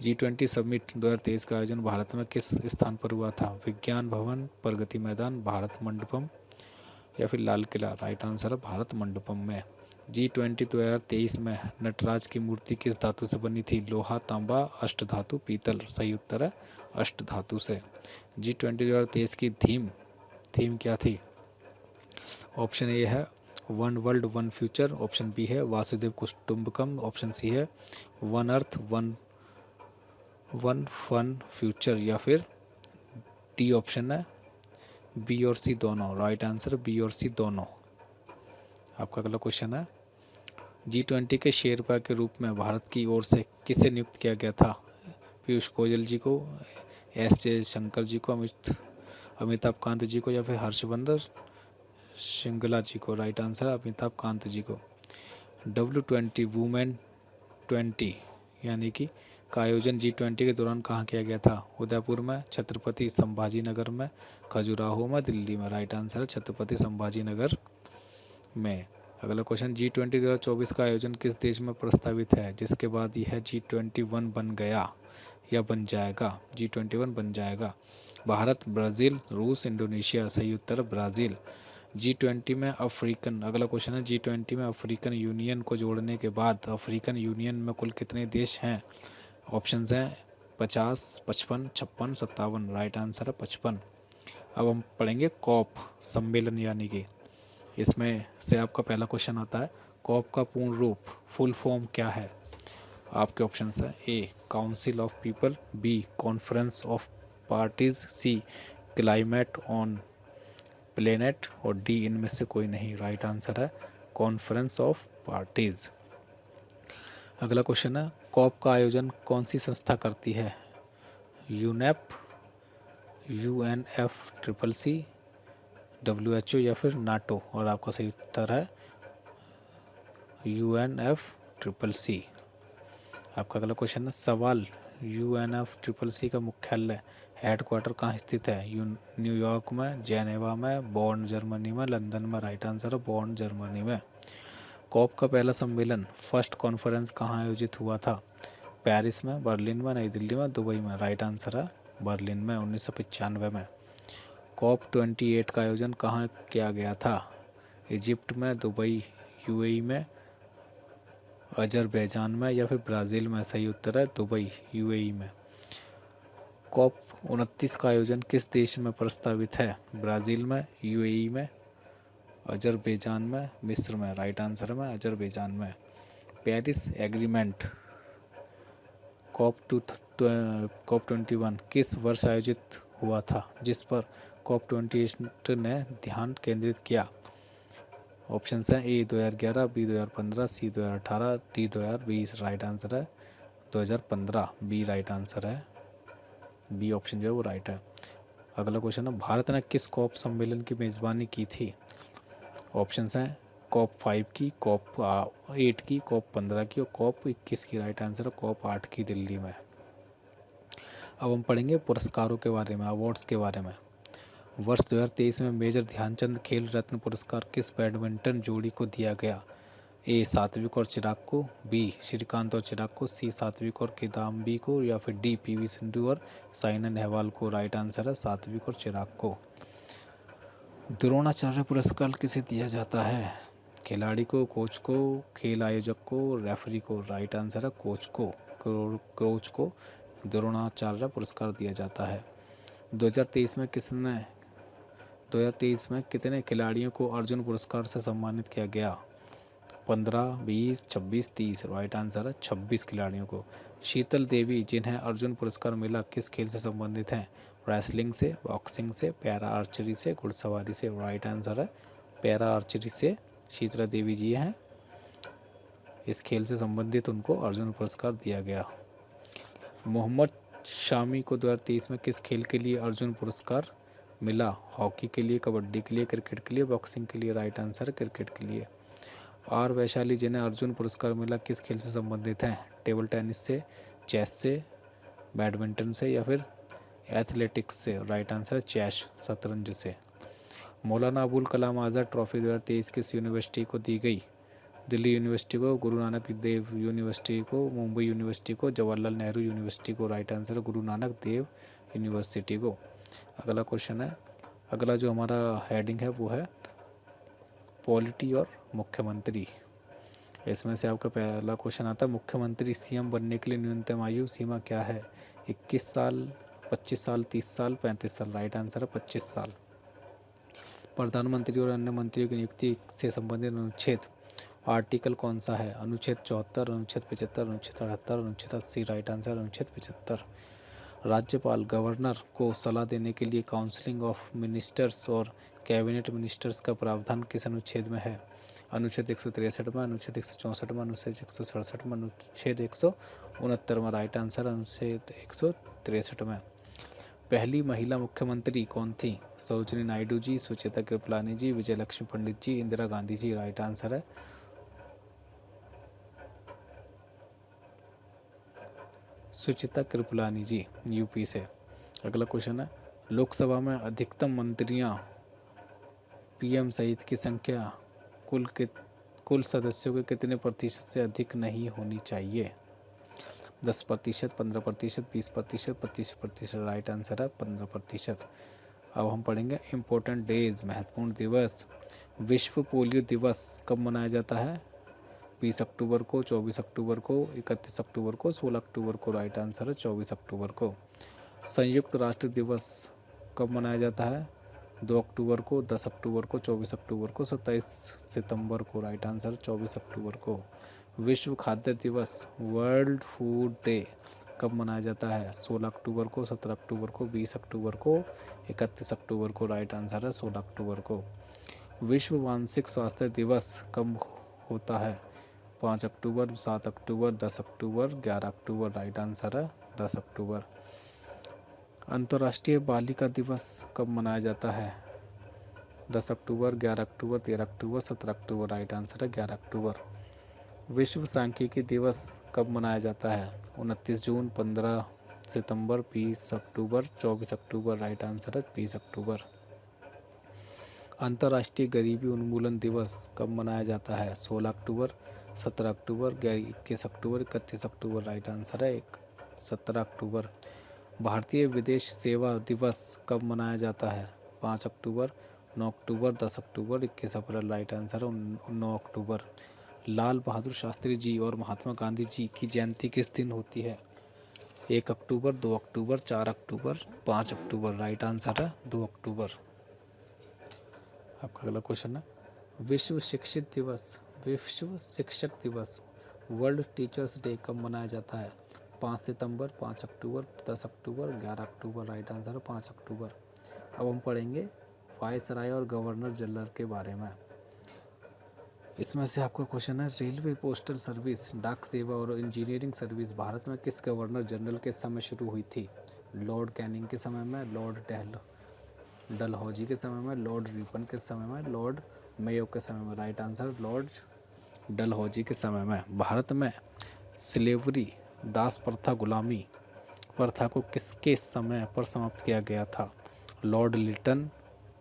S1: G20 समिट 2023 का आयोजन भारत में किस स्थान पर हुआ था? विज्ञान भवन, प्रगति मैदान, भारत मंडपम, या फिर लाल किला? राइट आंसर है भारत मंडपम में। G20 2023 में नटराज की मूर्ति किस धातु से बनी थी? लोहा, तांबा, अष्टधातु, पीतल? सही उत्तर है अष्टधातु से। G20 2023 की थीम क्या थी? ऑप्शन ए है one world one future, option B है वासुदेव कुटुंबकम, ऑप्शन सी है one earth one fun future, या फिर डी ऑप्शन है बी और सी दोनों? राइट आंसर बी और सी दोनों। आपका अगला क्वेश्चन है, G20 के शेरपा के रूप में भारत की ओर से किसे नियुक्त किया गया था? पीयूष गोयल जी को, एस जयशंकर जी को, अमिताभ कांत जी को, या फिर हर्षवर्धन श्रृंगला जी को? राइट आंसर है अमिताभ कांत जी को। W20 वुमेन 20 यानी कि का आयोजन G20 के दौरान कहाँ किया गया था? उदयपुर में, छत्रपति संभाजी नगर में, खजुराहो में, दिल्ली में? राइट आंसर है छत्रपति संभाजी नगर में। अगला क्वेश्चन, G20 2024 का आयोजन किस देश में प्रस्तावित है, जिसके बाद यह G21 बन गया या बन जाएगा? G21 बन जाएगा। भारत, ब्राज़ील, रूस, इंडोनेशिया? सही उत्तर ब्राज़ील। G20 में अफ्रीकन, अगला क्वेश्चन है, G20 में अफ्रीकन यूनियन को जोड़ने के बाद अफ्रीकन यूनियन में कुल कितने देश हैं? ऑप्शंस हैं 50, 55, 56, 57? राइट आंसर है 55। अब हम पढ़ेंगे कॉप सम्मेलन, यानी कि इसमें से आपका पहला क्वेश्चन आता है, कॉप का पूर्ण रूप, फुल फॉर्म क्या है? आपके ऑप्शंस हैं A council of people, B conference of parties, C climate on planet, और डी इनमें से कोई नहीं? राइट आंसर है कॉन्फ्रेंस ऑफ पार्टीज। अगला क्वेश्चन है, कॉप का आयोजन कौन सी संस्था करती है? यूनेप, UNFCCC, WHO, या फिर नाटो? और आपका सही उत्तर है UNFCCC। आपका अगला क्वेश्चन है, सवाल, UNFCCC का मुख्यालय हेडक्वार्टर कहाँ स्थित है? न्यूयॉर्क में, जेनेवा में, बॉर्न जर्मनी में, लंदन में? राइट आंसर है बॉर्न जर्मनी में। कॉप का पहला सम्मेलन, फर्स्ट कॉन्फ्रेंस कहाँ आयोजित हुआ था? पेरिस में, बर्लिन में, नई दिल्ली में, दुबई में? राइट आंसर है बर्लिन में, 1995 में। कॉप 28 का आयोजन कहाँ किया गया था? इजिप्ट में, दुबई UAE में, अजरबैजान में, या फिर ब्राज़ील में? सही उत्तर है दुबई UAE में।
S2: कॉप 29 का आयोजन किस देश में प्रस्तावित है? ब्राज़ील में, यूएई में, अजरबैजान में, मिस्र में। राइट आंसर में अजरबैजान में। पेरिस एग्रीमेंट कॉप 21 किस वर्ष आयोजित हुआ था, जिस पर कॉप 28 ने ध्यान केंद्रित किया? ऑप्शन हैं ए 2011, बी 2015, सी 2018, डी 2020। राइट आंसर है 2015, बी राइट आंसर है। बी ऑप्शन जो है वो राइट है। अगला क्वेश्चन है, भारत ने किस कॉप सम्मेलन की मेज़बानी की थी? ऑप्शन हैं कॉप 5 की, कॉप 8 की, कॉप 15 की और कॉप 21 की। राइट आंसर है कॉप 8 की, दिल्ली में। अब हम पढ़ेंगे पुरस्कारों के बारे में, अवार्ड्स के बारे में। वर्ष 2023 में मेजर ध्यानचंद खेल रत्न पुरस्कार किस बैडमिंटन जोड़ी को दिया गया? ए सात्विक और चिराग को, बी श्रीकांत और चिराग को, सी सात्विक और किदाम्बी को, या फिर डी पीवी सिंधु और साइना नेहवाल को। राइट आंसर है सात्विक और चिराग को। द्रोणाचार्य पुरस्कार किसे दिया जाता है? खिलाड़ी को, कोच को, खेल आयोजक को, रेफरी को। राइट आंसर है कोच को। कोच को द्रोणाचार्य पुरस्कार दिया जाता है। 2023 में कितने खिलाड़ियों को अर्जुन पुरस्कार से सम्मानित किया गया? 15, 20, 26, 30। राइट आंसर है 26 खिलाड़ियों को। शीतल देवी जिन्हें अर्जुन पुरस्कार मिला किस खेल से संबंधित हैं? रेसलिंग से, बॉक्सिंग से, पैरा आर्चरी से, घुड़सवारी से। राइट आंसर है पैरा आर्चरी से शीतला देवी जी हैं, इस खेल से संबंधित उनको अर्जुन पुरस्कार दिया गया। मोहम्मद शामी को 2023 में किस खेल के लिए अर्जुन पुरस्कार मिला? हॉकी के लिए, कबड्डी के लिए, क्रिकेट के लिए, बॉक्सिंग के लिए। राइट आंसर है क्रिकेट के लिए। आर वैशाली जिन्हें अर्जुन पुरस्कार मिला किस खेल से संबंधित हैं? टेबल टेनिस से, चेस से, बैडमिंटन से, या फिर एथलेटिक्स से। राइट आंसर चेस, शतरंज से। मौलाना अबुल कलाम आज़ाद ट्रॉफी 2023 किस यूनिवर्सिटी को दी गई? दिल्ली यूनिवर्सिटी को, गुरु नानक देव यूनिवर्सिटी को, मुंबई यूनिवर्सिटी को, जवाहरलाल नेहरू यूनिवर्सिटी को। राइट आंसर है गुरु नानक देव यूनिवर्सिटी को। अगला क्वेश्चन है, अगला जो हमारा हेडिंग है वो है पॉलिटी और मुख्यमंत्री। इसमें से आपका पहला क्वेश्चन आता है, मुख्यमंत्री सीएम बनने के लिए न्यूनतम आयु सीमा क्या है? 21 साल, 25 साल, 30 साल, 35 साल। राइट आंसर है 25 साल। प्रधानमंत्री और अन्य मंत्रियों की नियुक्ति से संबंधित अनुच्छेद आर्टिकल कौन सा है? अनुच्छेद 74, अनुच्छेद 75, अनुच्छेद 78, अनुच्छेद 80। राइट आंसर अनुच्छेद 75। राज्यपाल गवर्नर को सलाह देने के लिए काउंसिलिंग ऑफ मिनिस्टर्स और कैबिनेट मिनिस्टर्स का प्रावधान किस अनुच्छेद में है? अनुच्छेद 163 में, अनुच्छेद 164 में, अनुच्छेद 167 में, अनुच्छेद 169 में। राइट आंसर अनुच्छेद 163 में। पहली महिला मुख्यमंत्री कौन थी? सरोजिनी नायडू जी, सुचेता कृपलानी जी, विजयलक्ष्मी पंडित जी, इंदिरा गांधी जी। राइट आंसर है सुचिता कृपलानी जी, यूपी से। अगला क्वेश्चन है, लोकसभा में अधिकतम मंत्रियां पीएम सहित की संख्या कुल सदस्यों के कितने प्रतिशत से अधिक नहीं होनी चाहिए? 10%, 15%, 20%, 25%। राइट आंसर है 15%। अब हम पढ़ेंगे इम्पोर्टेंट डेज, महत्वपूर्ण दिवस। विश्व पोलियो दिवस कब मनाया जाता है? 20 अक्टूबर को, 24 अक्टूबर को, 31 अक्टूबर को, 16 अक्टूबर को। राइट आंसर है 24 अक्टूबर को। संयुक्त राष्ट्र दिवस कब मनाया जाता है? 2 अक्टूबर को, 10 अक्टूबर को, 24 अक्टूबर को, 27 सितंबर को। राइट आंसर 24 अक्टूबर को। विश्व खाद्य दिवस, वर्ल्ड फूड डे कब मनाया जाता है? 16 अक्टूबर को, 17 अक्टूबर को, 20 अक्टूबर को, 31 अक्टूबर को। राइट आंसर है 16 अक्टूबर को। विश्व मानसिक स्वास्थ्य दिवस कब होता है? 5 अक्टूबर, 7 अक्टूबर, 10 अक्टूबर, 11 अक्टूबर। राइट आंसर है 10 अक्टूबर। अंतर्राष्ट्रीय बालिका दिवस कब मनाया जाता है? 10 अक्टूबर, 11 अक्टूबर, 13 अक्टूबर, 17 अक्टूबर। राइट आंसर है 11 अक्टूबर। विश्व सांख्यिकी दिवस कब मनाया जाता है? 29 जून, 15 सितंबर, 20 अक्टूबर, 24 अक्टूबर। राइट आंसर है 20 अक्टूबर। अंतर्राष्ट्रीय गरीबी उन्मूलन दिवस कब मनाया जाता है? 16 अक्टूबर, 17 अक्टूबर, 21 अक्टूबर, 31 अक्टूबर। राइट आंसर है 17 अक्टूबर। भारतीय विदेश सेवा दिवस कब मनाया जाता है? 5 अक्टूबर, 9 अक्टूबर, 10 अक्टूबर, 21 अप्रैल। राइट आंसर है 9 अक्टूबर। लाल बहादुर शास्त्री जी और महात्मा गांधी जी की जयंती किस दिन होती है? 1 अक्टूबर, 2 अक्टूबर, 4 अक्टूबर, 5 अक्टूबर। राइट आंसर है 2 अक्टूबर। आपका अगला क्वेश्चन है, विश्व शिक्षक दिवस वर्ल्ड टीचर्स डे कब मनाया जाता है? 5 सितंबर, 5 अक्टूबर, 10 अक्टूबर, 11 अक्टूबर। राइट आंसर है 5 अक्टूबर। अब हम पढ़ेंगे वायसराय और गवर्नर जनरल के बारे में। इसमें से आपका क्वेश्चन है, रेलवे, पोस्टल सर्विस, डाक सेवा और इंजीनियरिंग सर्विस भारत में किस गवर्नर जनरल के समय शुरू हुई थी? लॉर्ड कैनिंग के समय में, लॉर्ड डलहौजी के समय में, लॉर्ड रिपन के समय में, लॉर्ड मेयो के समय में। राइट आंसर लॉर्ड डलहौजी के समय में। भारत में स्लेवरी, दास प्रथा, गुलामी प्रथा को किसके समय पर समाप्त किया गया था? लॉर्ड लिटन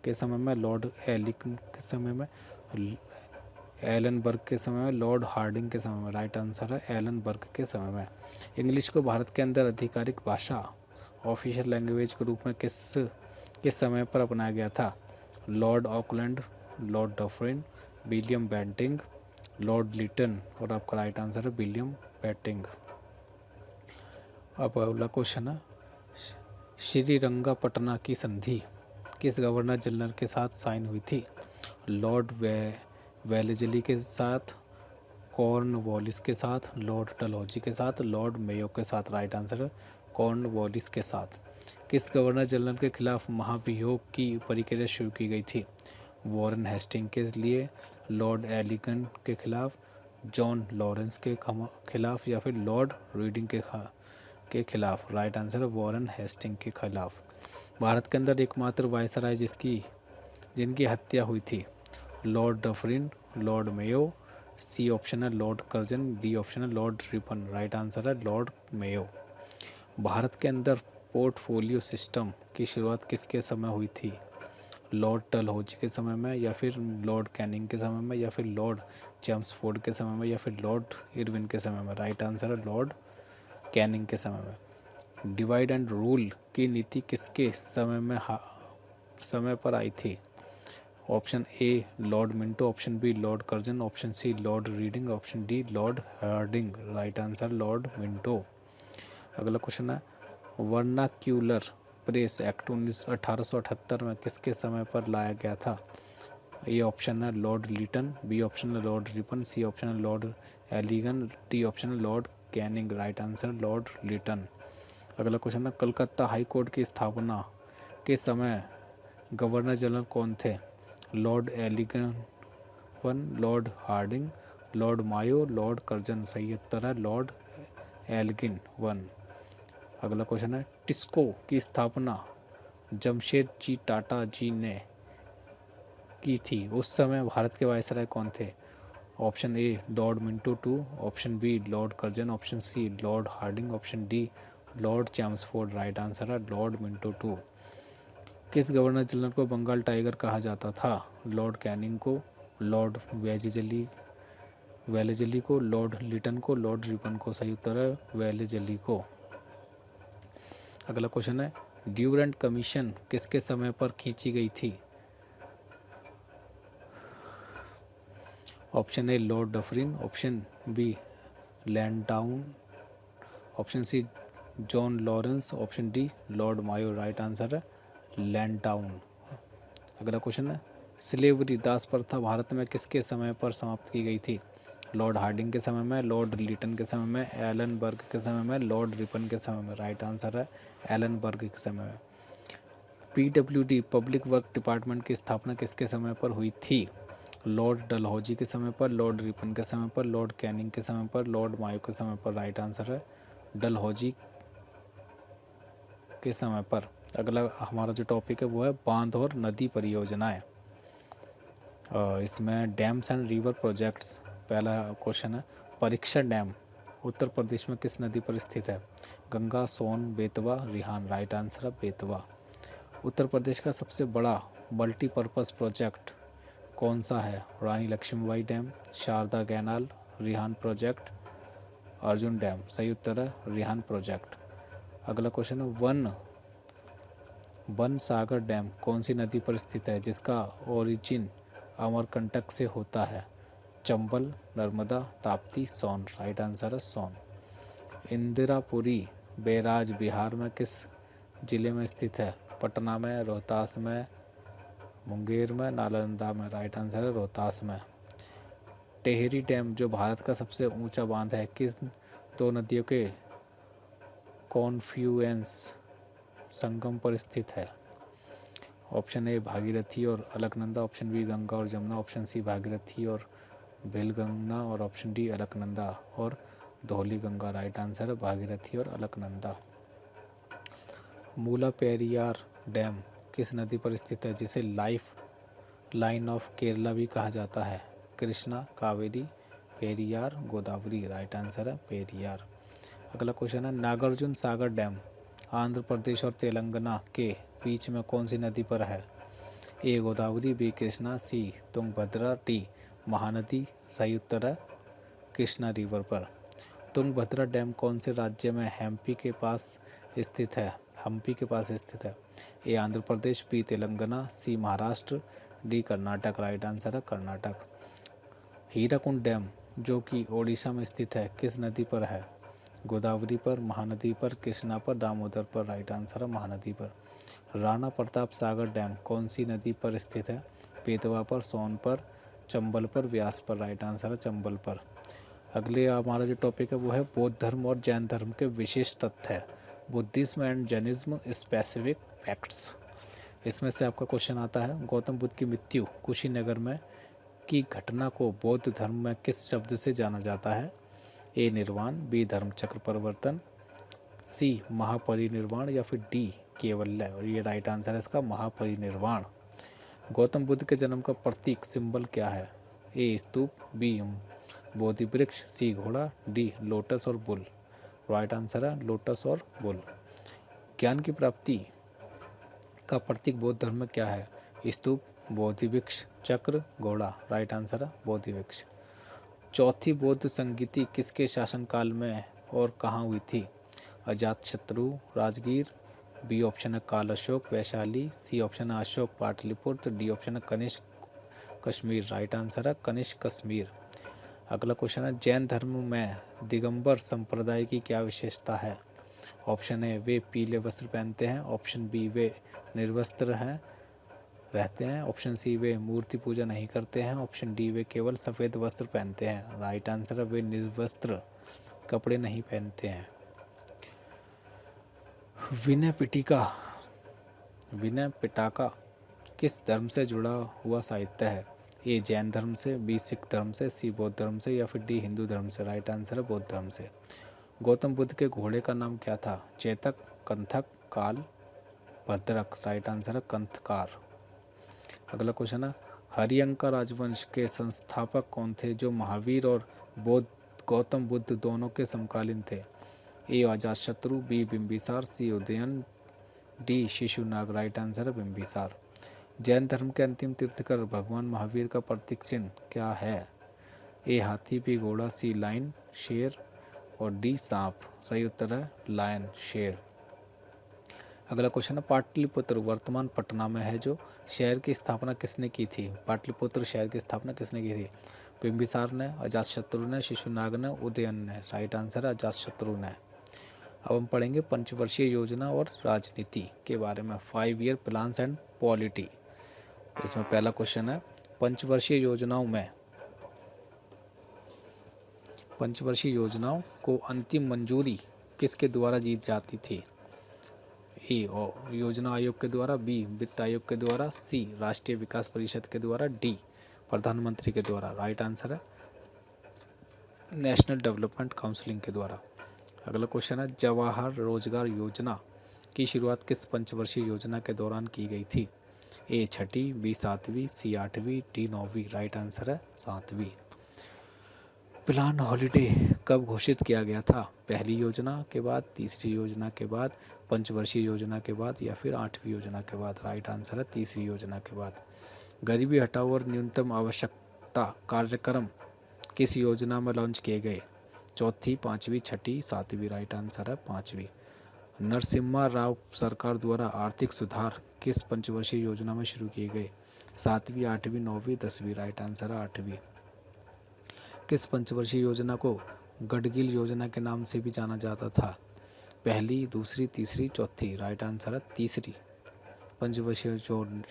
S2: के समय में, लॉर्ड एलिकन के समय में, एलनबर्ग के समय में, लॉर्ड हार्डिंग के समय में। राइट आंसर है एलनबर्ग के समय में। इंग्लिश को भारत के अंदर आधिकारिक भाषा, ऑफिशियल लैंग्वेज के रूप में किस समय पर अपनाया गया था? Lord Auckland, Lord Dufferin, William Bentinck, Lord Lytton. और आपका राइट आंसर है विलियम बेंटिंग। अब अगला क्वेश्चन है, श्रीरंगपटना की संधि किस गवर्नर जनरल के साथ साइन हुई थी? लॉर्ड वेलेजली के साथ, कॉर्नवालिस के साथ, लॉर्ड डलहौजी के साथ, लॉर्ड मेयो के साथ। राइट आंसर है कॉर्नवालिस के साथ। किस गवर्नर जनरल के खिलाफ महाभियोग की प्रक्रिया शुरू की गई थी? वॉरेन हेस्टिंग के लिए, लॉर्ड एलिगन के खिलाफ, जॉन लॉरेंस के खिलाफ, या फिर लॉर्ड रीडिंग के खिलाफ? राइट आंसर है वॉरेन हेस्टिंग के खिलाफ। भारत के अंदर एकमात्र वायसराय जिनकी हत्या हुई थी? Lord Dufferin, Lord Mayo, C option है लॉर्ड कर्जन, डी ऑप्शन है लॉर्ड रिपन। राइट आंसर है लॉर्ड मेयो। भारत के अंदर पोर्टफोलियो सिस्टम की शुरुआत किसके समय हुई थी? लॉर्ड डलहौजी के समय में, या फिर लॉर्ड कैनिंग के समय में, या फिर लॉर्ड चेम्सफोर्ड के समय में, या फिर लॉर्ड इरविन के समय में? राइट आंसर है लॉर्ड कैनिंग के समय में। डिवाइड एंड रूल की नीति किसके समय पर आई थी? Option A Lord Minto, option B Lord Curzon, option C Lord Reading, option D Lord Hardinge. Right answer Lord Minto. अगला क्वेश्चन है, वर्नाक्यूलर प्रेस एक्ट 1878 में किसके समय पर लाया गया था? ए ऑप्शन है लॉर्ड लिटन, बी ऑप्शन है लॉर्ड रिपन, सी ऑप्शन है लॉर्ड एलिगन, डी ऑप्शन है Lord Canning. Right answer Lord Lytton. अगला क्वेश्चन है, कलकत्ता हाई कोर्ट की स्थापना के समय गवर्नर जनरल कौन थे? Lord Elgin one, Lord Hardinge, Lord Mayo, Lord Curzon. सही उत्तर है लॉर्ड एलिगन वन। अगला क्वेश्चन है, टिस्को की स्थापना जमशेद जी टाटा जी ने की थी, उस समय भारत के वायसराय कौन थे? Option A Lord Minto two, option B Lord Curzon, option C Lord Hardinge, option D Lord Chelmsford. Right answer है लॉर्ड मिंटो टू। किस गवर्नर जनरल को बंगाल टाइगर कहा जाता था? लॉर्ड कैनिंग को, लॉर्ड वेलेजली को, लॉर्ड लिटन को, Lord Ripon को। सही उत्तर है वेलेजली को। अगला क्वेश्चन है, ड्यूरेंट कमीशन किसके समय पर खींची गई थी? Option A Lord Dufferin, option B Lansdowne, option C John Lawrence, option D Lord Mayo. Right answer है लैंडाउन। अगला क्वेश्चन है, स्लेवरी, दास प्रथा भारत में किसके समय पर समाप्त की गई थी? लॉर्ड हार्डिंग के समय में, लॉर्ड लिटन के समय में, एलनबर्ग के समय में, लॉर्ड रिपन के समय में? राइट आंसर है एलनबर्ग के समय में। पीडब्ल्यूडी, पब्लिक वर्क डिपार्टमेंट की स्थापना किसके समय पर हुई थी? लॉर्ड डलहौजी के समय पर, लॉर्ड रिपन के समय पर, लॉर्ड कैनिंग के समय पर, लॉर्ड मायो के समय पर? राइट आंसर है डलहौजी के समय पर। अगला हमारा जो टॉपिक है वो है बांध और नदी परियोजनाएं। इसमें डैम्स एंड रिवर प्रोजेक्ट्स। पहला क्वेश्चन है, परीक्षा डैम उत्तर प्रदेश में किस नदी पर स्थित है? गंगा, सोन, बेतवा, रिहान। राइट आंसर है बेतवा। उत्तर प्रदेश का सबसे बड़ा मल्टीपर्पज़ प्रोजेक्ट कौन सा है? Rani Laxmibai dam, Sharda canal, Rihand project, Arjun dam. सही उत्तर है रिहान प्रोजेक्ट। अगला क्वेश्चन है, वन सागर डैम कौन सी नदी पर स्थित है जिसका ओरिजिन अमरकंटक से होता है? चंबल, नर्मदा, ताप्ती, सोन। राइट आंसर है सोन। इंदिरापुरी बैराज बिहार में किस जिले में स्थित है? पटना में, रोहतास में, मुंगेर में, नालंदा में। राइट आंसर है रोहतास में। टेहरी डैम जो भारत का सबसे ऊंचा बांध है किस दो नदियों के कॉन्फ्लुएंस संगम पर स्थित है? ऑप्शन ए भागीरथी और अलकनंदा, ऑप्शन बी गंगा और जमुना, ऑप्शन सी भागीरथी और भेलगंगा और ऑप्शन डी अलकनंदा और धौली गंगा। राइट आंसर है भागीरथी और अलकनंदा। मूला पेरियार डैम किस नदी पर स्थित है जिसे लाइफ लाइन ऑफ केरला भी कहा जाता है? कृष्णा, कावेरी, पेरियार, गोदावरी। राइट आंसर है पेरियार। अगला क्वेश्चन है नागार्जुन सागर डैम आंध्र प्रदेश और तेलंगाना के बीच में कौन सी नदी पर है? ए गोदावरी, बी कृष्णा, सी तुंगभद्रा, डी महानदी। सही उत्तर है कृष्णा रिवर पर। तुंगभद्रा डैम कौन से राज्य में हम्पी के पास स्थित है? हम्पी के पास स्थित है। A Andhra Pradesh, B Telangana, C Maharashtra, D Karnataka. Right answer है कर्नाटक। हीराकुंड डैम जो कि ओडिशा में स्थित है किस नदी पर है? गोदावरी पर, महानदी पर, कृष्णा पर, दामोदर पर। राइट आंसर है महानदी पर। राणा प्रताप सागर डैम कौन सी नदी पर स्थित है? बेतवा पर, सोन पर, चंबल पर, व्यास पर। राइट आंसर है चंबल पर। अगले हमारा जो टॉपिक है वो है बौद्ध धर्म और जैन धर्म के विशेष तथ्य है। Buddhism and Jainism specific facts. इसमें से आपका क्वेश्चन आता है गौतम बुद्ध की मृत्यु कुशीनगर में की घटना को बौद्ध धर्म में किस शब्द से जाना जाता है? ए निर्वाण, बी धर्म चक्र परिवर्तन, सी महापरिनिर्वाण या फिर डी केवल्य। और ये राइट आंसर है इसका महापरिनिर्वाण। गौतम बुद्ध के जन्म का प्रतीक सिंबल क्या है? ए स्तूप, बी बोधि वृक्ष, सी घोड़ा, डी लोटस और बुल। राइट आंसर है लोटस और बुल। ज्ञान की प्राप्ति का प्रतीक बौद्ध धर्म में क्या है? स्तूप, बोधि वृक्ष, चक्र, घोड़ा। राइट आंसर है बोधि वृक्ष। चौथी बौद्ध संगीति किसके शासनकाल में और कहाँ हुई थी? अजातशत्रु राजगीर, बी ऑप्शन है काल अशोक वैशाली, सी ऑप्शन है अशोक पाटलिपुत्र, डी ऑप्शन है कनिष्क कश्मीर। राइट आंसर है कनिष्क कश्मीर। अगला क्वेश्चन है जैन धर्म में दिगंबर संप्रदाय की क्या विशेषता है? ऑप्शन ए वे पीले वस्त्र पहनते हैं, ऑप्शन बी वे निर्वस्त्र हैं रहते हैं, ऑप्शन सी वे मूर्ति पूजा नहीं करते हैं, ऑप्शन डी वे केवल सफ़ेद वस्त्र पहनते हैं। राइट आंसर है वे निर्वस्त्र कपड़े नहीं पहनते हैं। विनय पिटका किस धर्म से जुड़ा हुआ साहित्य है? ए जैन धर्म से, बी सिख धर्म से, सी बौद्ध धर्म से या फिर डी हिंदू धर्म से। राइट आंसर है बौद्ध धर्म से। गौतम बुद्ध के घोड़े का नाम क्या था? चेतक, कंथक, काल, भद्रक। राइट आंसर है कंथकार। अगला क्वेश्चन है हरियंका राजवंश के संस्थापक कौन थे जो महावीर और गौतम बुद्ध दोनों के समकालीन थे? A Ajatashatru, B Bimbisara, C Udayan, D Shishunaga. Right answer है बिंबिसार। जैन धर्म के अंतिम तीर्थकर भगवान महावीर का प्रतीक चिन्ह क्या है? ए हाथी, बी घोड़ा, सी लायन शेर और डी सांप। सही उत्तर है लायन शेर। अगला क्वेश्चन है पाटलिपुत्र वर्तमान पटना में है जो शहर की स्थापना किसने की थी? पाटलिपुत्र शहर की स्थापना किसने की थी? बिंबिसार ने, अजातशत्रु ने, शिशुनाग ने, उदयन ने। राइट आंसर है अजातशत्रु ने। अब हम पढ़ेंगे पंचवर्षीय योजना और राजनीति के बारे में। 5 ईयर प्लान्स एंड पॉलिटी। इसमें पहला क्वेश्चन है पंचवर्षीय योजनाओं को अंतिम मंजूरी किसके द्वारा दी जाती थी? ए योजना आयोग के द्वारा, बी वित्त आयोग के द्वारा, सी राष्ट्रीय विकास परिषद के द्वारा, डी प्रधानमंत्री के द्वारा। राइट आंसर है नेशनल डेवलपमेंट काउंसिलिंग के द्वारा। अगला क्वेश्चन है जवाहर रोजगार योजना की शुरुआत किस पंचवर्षीय योजना के दौरान की गई थी? ए 6वीं, बी 7वीं, सी 8वीं, डी 9वीं। राइट आंसर है 7वीं। प्लान हॉलिडे कब घोषित किया गया था? पहली योजना के बाद, तीसरी योजना के बाद, पंचवर्षीय योजना के बाद या फिर 8वीं योजना के बाद। राइट आंसर है तीसरी योजना के बाद। गरीबी हटाओ और न्यूनतम आवश्यकता कार्यक्रम किस योजना में लॉन्च किए गए? चौथी, 5वीं, 6वीं, 7वीं। राइट आंसर है 5वीं। नरसिम्हा राव सरकार द्वारा आर्थिक सुधार किस पंचवर्षीय योजना में शुरू किए गए? 7वीं, 8वीं, 9वीं, 10वीं। राइट आंसर है 8वीं। किस पंचवर्षीय योजना को गडगिल योजना के नाम से भी जाना जाता था? पहली, दूसरी, तीसरी, चौथी? राइट आंसर है तीसरी। पंचवर्षीय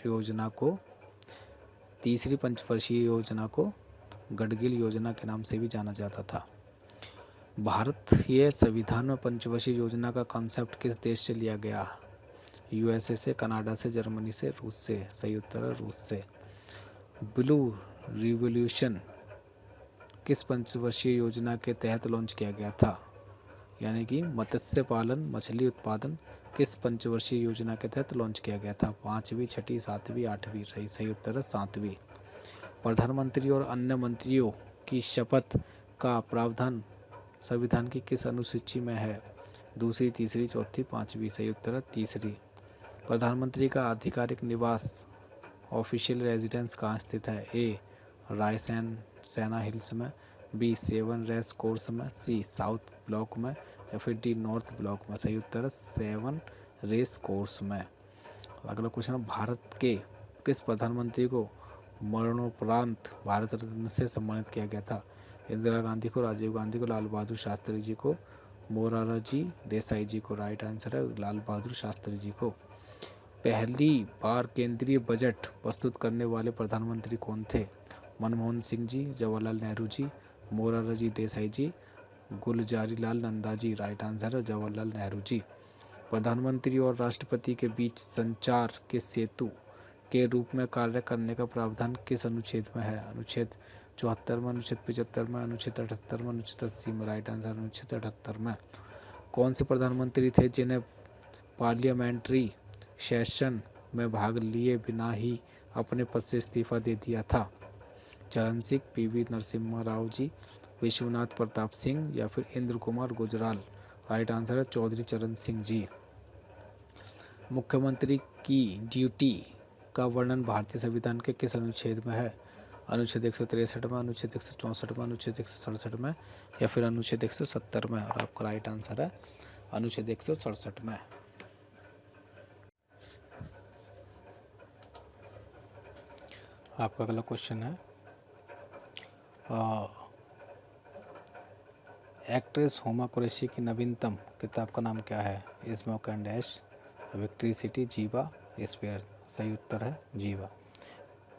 S2: योजना को तीसरी पंचवर्षीय योजना को गडगिल योजना के नाम से भी जाना जाता था। भारतीय संविधान में पंचवर्षीय योजना का कॉन्सेप्ट किस देश से लिया गया? यूएसए से, कनाडा से, जर्मनी से, रूस से? सही उत्तर है रूस से। ब्लू रिवॉल्यूशन किस पंचवर्षीय योजना के तहत लॉन्च किया गया था? यानी कि मत्स्य पालन, मछली उत्पादन किस पंचवर्षीय योजना के तहत लॉन्च किया गया था? 5वीं, 6ठी, 7वीं, 8वीं? सही उत्तर है 7वीं। प्रधानमंत्री और अन्य मंत्रियों की शपथ का प्रावधान संविधान की किस अनुसूची में है? दूसरी, तीसरी, चौथी, 5वीं? सही उत्तर है तीसरी। प्रधानमंत्री का आधिकारिक निवास ऑफिशियल रेजिडेंस कहाँ स्थित है? ए रायसेन सेना हिल्स में, बी 7 रेस कोर्स में, सी साउथ ब्लॉक में, या फिर डी नॉर्थ ब्लॉक में? सही उत्तर है 7 रेस कोर्स में। अगला क्वेश्चन है, भारत के किस प्रधानमंत्री को मरणोपरांत भारत रत्न से सम्मानित किया गया था? इंदिरा गांधी को, राजीव गांधी को, लाल बहादुर शास्त्री जी को, मोरारजी देसाई जी को? राइट आंसर है लाल बहादुर शास्त्री जी को। पहली बार केंद्रीय बजट प्रस्तुत करने वाले प्रधानमंत्री कौन थे? मनमोहन सिंह जी, जवाहरलाल नेहरू जी, मोरारजी देसाई जी, गुलजारी लाल नंदा जी? राइट आंसर है जवाहरलाल नेहरू जी। प्रधानमंत्री और राष्ट्रपति के बीच संचार के सेतु के रूप में कार्य करने का प्रावधान किस अनुच्छेद में है? अनुच्छेद 74 में, अनुच्छेद 75 में, अनुच्छेद 78 में, अनुच्छेद 80 में? राइट आंसर अनुच्छेद 78 में। कौन से प्रधानमंत्री थे जिन्हें पार्लियामेंट्री सेशन में भाग लिए बिना ही अपने पद से इस्तीफा दे दिया था? चरण सिंह, पीवी नरसिम्हा राव जी, विश्वनाथ प्रताप सिंह, या फिर इंद्र कुमार गुजराल? राइट आंसर है चौधरी चरण सिंह जी। मुख्यमंत्री की ड्यूटी का वर्णन भारतीय संविधान के किस अनुच्छेद में है? अनुच्छेद 163 में, अनुच्छेद 164 में, अनुच्छेद 167 में, या फिर अनुच्छेद 170 में? और आपका राइट आंसर है अनुच्छेद 167 में। आपका अगला क्वेश्चन है, एक्ट्रेस हुमा कुरैशी की नवीनतम किताब का नाम क्या है? Smoke and Ash, Victory City, Jeeva, Spare? सही उत्तर है जीवा।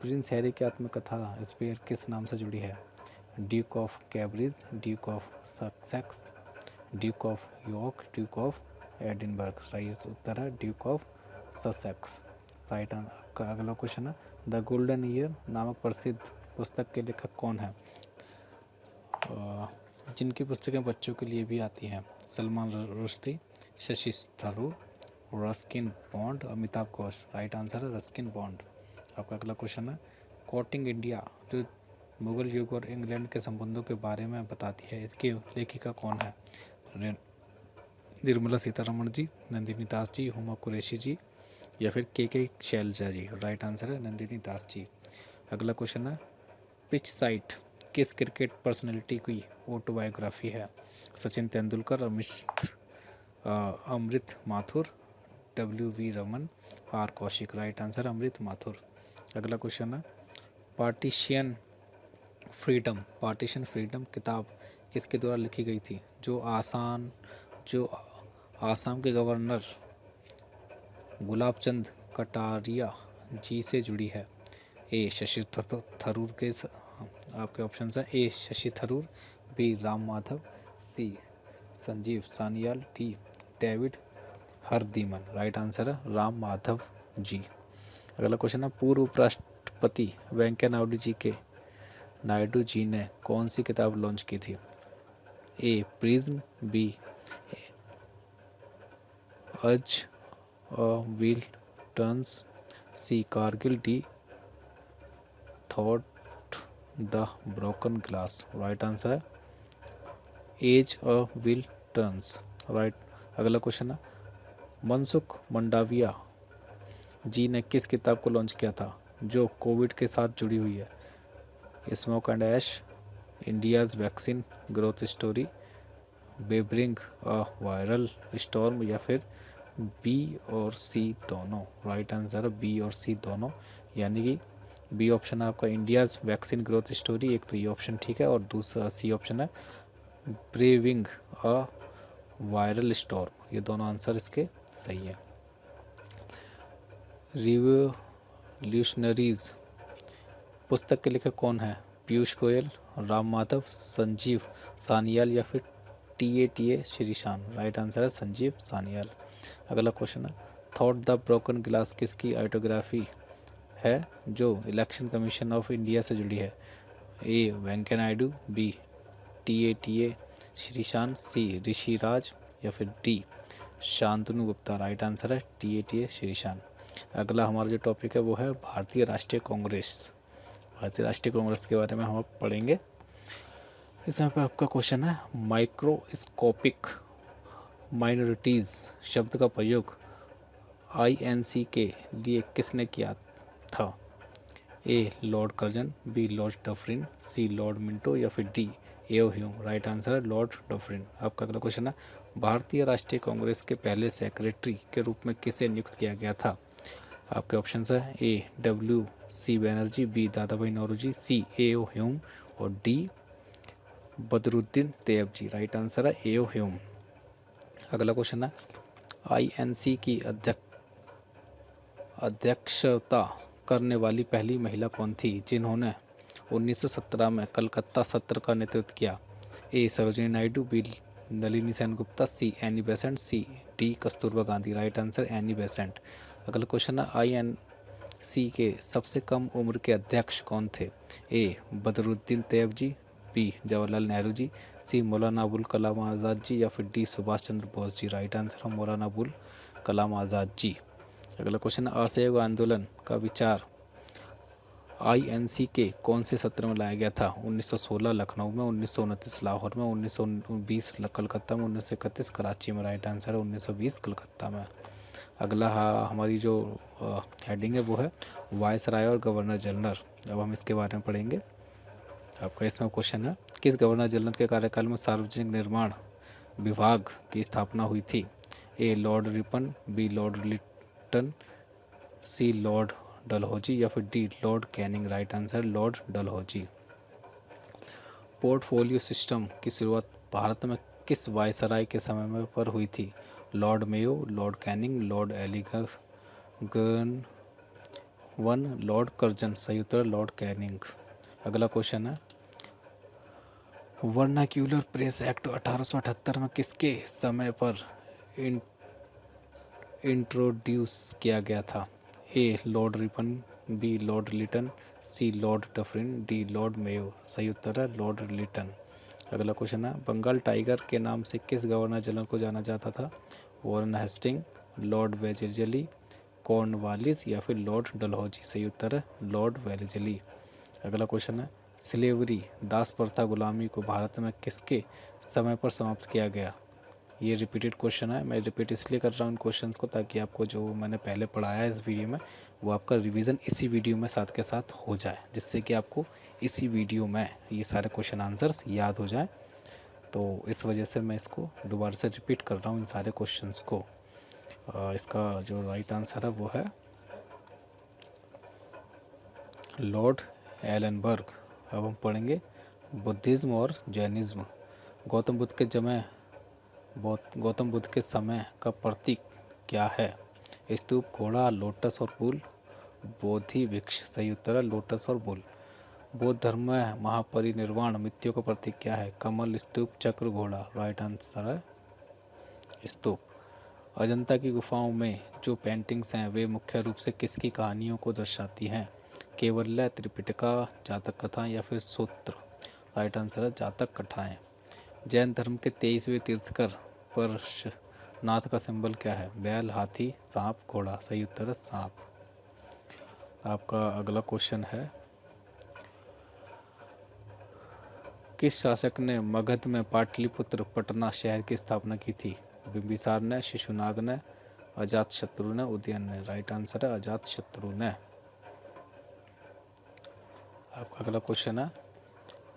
S2: प्रिंस हैरी की आत्मकथा स्पेयर किस नाम से जुड़ी है? Duke of Cambridge, Duke of Sussex, Duke of York, Duke of Edinburgh? सही उत्तर है Duke of Sussex. Right answer. का अगला क्वेश्चन है, द गोल्डन ईयर नामक प्रसिद्ध पुस्तक के लेखक कौन है? जिनकी पुस्तकें बच्चों के लिए भी आती हैं? Salman Rushdie, Shashi Tharoor, Ruskin bond, Amitabh Ghosh? Right answer है रस्किन बॉन्ड। आपका अगला क्वेश्चन है, कोटिंग इंडिया जो मुगल युग और इंग्लैंड के संबंधों के बारे में बताती है, इसकी लेखिका कौन है? निर्मला सीतारमण जी, नंदिनी दास जी, हुमा कुरैशी जी, या फिर के शैलजा जी? राइट आंसर है नंदिनी दास जी। अगला क्वेश्चन है, पिच साइट किस क्रिकेट पर्सनैलिटी की ऑटोबायोग्राफी है? Sachin Tendulkar, Amrit Mathur, WV Raman, R Kaushik? Right answer Amrit Mathur. अगला क्वेश्चन है, पार्टीशन फ्रीडम किताब किसके द्वारा लिखी गई थी? जो आसाम के गवर्नर गुलाब चंद कटारिया जी से जुड़ी है? ए शशि थरूर के आपके ऑप्शन है, A Shashi Tharoor, B Ram Madhav, C Sanjeev Sanyal, D David Hardiman? Right answer है राम माधव जी। अगला क्वेश्चन है, पूर्व उपराष्ट्रपति वेंकैया नायडू जी ने कौन सी किताब लॉन्च की थी? A prism, B as wheel turns, C Kargil, D thought the broken glass? Right answer है as a wheel turns. Right. अगला क्वेश्चन है, मनसुख मंडाविया जी ने किस किताब को लॉन्च किया था जो कोविड के साथ जुड़ी हुई है? Smoke and ash, India's vaccine growth story, braving a viral storm, या फिर बी और सी दोनों? राइट आंसर है बी और सी दोनों, यानी कि बी ऑप्शन है आपका इंडियाज़ वैक्सीन ग्रोथ स्टोरी, एक तो ये ऑप्शन ठीक है, और दूसरा सी ऑप्शन है ब्रेविंग अ वायरल स्टॉर्म। ये दोनों आंसर इसके सही है। रिवोल्यूशनरीज पुस्तक के लेखक कौन है? पीयूष गोयल, राम माधव, संजीव सान्याल या फिर T A Sreesanth. Right answer है संजीव सान्याल। अगला क्वेश्चन है, थॉट द ब्रोकन ग्लास किसकी ऑटोग्राफी है जो इलेक्शन कमीशन ऑफ इंडिया से जुड़ी है? A Venkaiah Naidu, B T A Sreesanth, C Rishiraj या फिर D Shantanu Gupta. Right answer है टी ए श्रीशान। अगला हमारा जो टॉपिक है वो है भारतीय राष्ट्रीय कांग्रेस। भारतीय राष्ट्रीय कांग्रेस के बारे में हम अब पढ़ेंगे। इसमें पे आपका क्वेश्चन है, माइक्रोस्कोपिक माइनॉरिटीज़ शब्द का प्रयोग INC के लिए किसने किया था? A Lord Curzon, B Lord Dufferin, C Lord Minto या फिर D A O Hume. Right answer है लॉर्ड डफरिन। आपका अगला क्वेश्चन है, भारतीय राष्ट्रीय कांग्रेस के पहले सेक्रेटरी के रूप में किसे नियुक्त किया गया था? आपके ऑप्शन है ए WC बैनर्जी, बी दादा भाई नौरोजी, सी एओ ह्यूम और D Badruddin Tyabji. Right answer है एओ ह्यूम। अगला क्वेश्चन है, INC की अध्यक्षता करने वाली पहली महिला कौन थी जिन्होंने 1917 में कलकत्ता सत्र का नेतृत्व किया? A Sarojini Naidu, B Nalini Sengupta, C Annie Besant, C D Kasturba Gandhi. Right answer Annie Besant. अगला क्वेश्चन है, INC के सबसे कम उम्र के अध्यक्ष कौन थे? ए बदरुद्दीन तैयबजी, बी जवाहरलाल नेहरू जी, सी मौलाना अबुल कलाम आज़ाद जी या फिर D Subhash Chandra Bose ji. Right answer है मौलाना अबुल कलाम आज़ाद जी। अगला क्वेश्चन है, असहयोग आंदोलन का विचार INC के कौन से सत्र में लाया गया था? 1916 लखनऊ में, 1929 लाहौर में, 1920 कलकत्ता में, 1931 कराची में। राइट आंसर है 1920 कलकत्ता में। अगला हमारी जो हेडिंग है वो है वायसराय और गवर्नर जनरल। अब हम इसके बारे में पढ़ेंगे। आपका इसमें क्वेश्चन है, किस गवर्नर जनरल के कार्यकाल में सार्वजनिक निर्माण विभाग की स्थापना हुई थी? A Lord Ripon, B Lord Lytton, C Lord Dalhousie या फिर D Lord Canning. Right answer Lord Dalhousie. Portfolio system की शुरुआत भारत में किस वायसराय के समय में पर हुई थी? Lord Mayo, Lord Canning, Lord Elgin one, Lord Curzon. सही उत्तर लॉर्ड कैनिंग। अगला क्वेश्चन है, वर्नाक्यूलर प्रेस एक्ट 1878 में किसके समय पर इंट्रोड्यूस किया गया था? A Lord Ripon, B Lord Lytton, C Lord Dufferin, D Lord Mayo. सही उत्तर है लॉर्ड लिटन। अगला क्वेश्चन है, बंगाल टाइगर के नाम से किस गवर्नर जनरल को जाना जाता था? Warren Hasting, Lord Wellesley, Cornwallis या फिर लॉर्ड डलहौजी। सही उत्तर है लॉर्ड वेलेजली। अगला क्वेश्चन है, स्लेवरी दास प्रथा गुलामी को भारत में किसके समय पर समाप्त किया गया? ये रिपीटेड क्वेश्चन है, मैं रिपीट इसलिए कर रहा हूँ इन क्वेश्चंस को ताकि आपको जो मैंने पहले पढ़ाया है इस वीडियो में वो आपका रिवीजन इसी वीडियो में साथ के साथ हो जाए, जिससे कि आपको इसी वीडियो में ये सारे क्वेश्चन आंसर्स याद हो जाए। तो इस वजह से मैं इसको दोबारा से रिपीट कर रहा हूँ इन सारे क्वेश्चंस को। इसका जो राइट आंसर है वो है लॉर्ड एलनबर्ग। अब हम पढ़ेंगे बुद्धिज़्म और जैनिज़्म। गौतम बुद्ध के समय का प्रतीक क्या है? स्तूप, घोड़ा, लोटस और बुल, बोधि वृक्ष। सही उत्तर है लोटस और बुल। बौद्ध धर्म में महापरिनिर्वाण मृत्यु का प्रतीक क्या है? कमल, स्तूप, चक्र, घोड़ा। राइट आंसर है स्तूप। अजंता की गुफाओं में जो पेंटिंग्स हैं वे मुख्य रूप से किसकी कहानियों को दर्शाती हैं? केवल्य, त्रिपिटका, जातक कथा या फिर सूत्र। राइट आंसर है जातक कथाएं। जैन धर्म के 23वें तीर्थकर पार्श्वनाथ का सिंबल क्या है? बैल, हाथी, सांप, घोड़ा। सही उत्तर है सांप। आपका अगला क्वेश्चन है, किस शासक ने मगध में पाटलिपुत्र पटना शहर की स्थापना की थी? बिंबिसार ने, शिशुनाग ने, अजातशत्रु ने, उदयन ने। राइट आंसर है अजातशत्रु ने। आपका अगला क्वेश्चन है,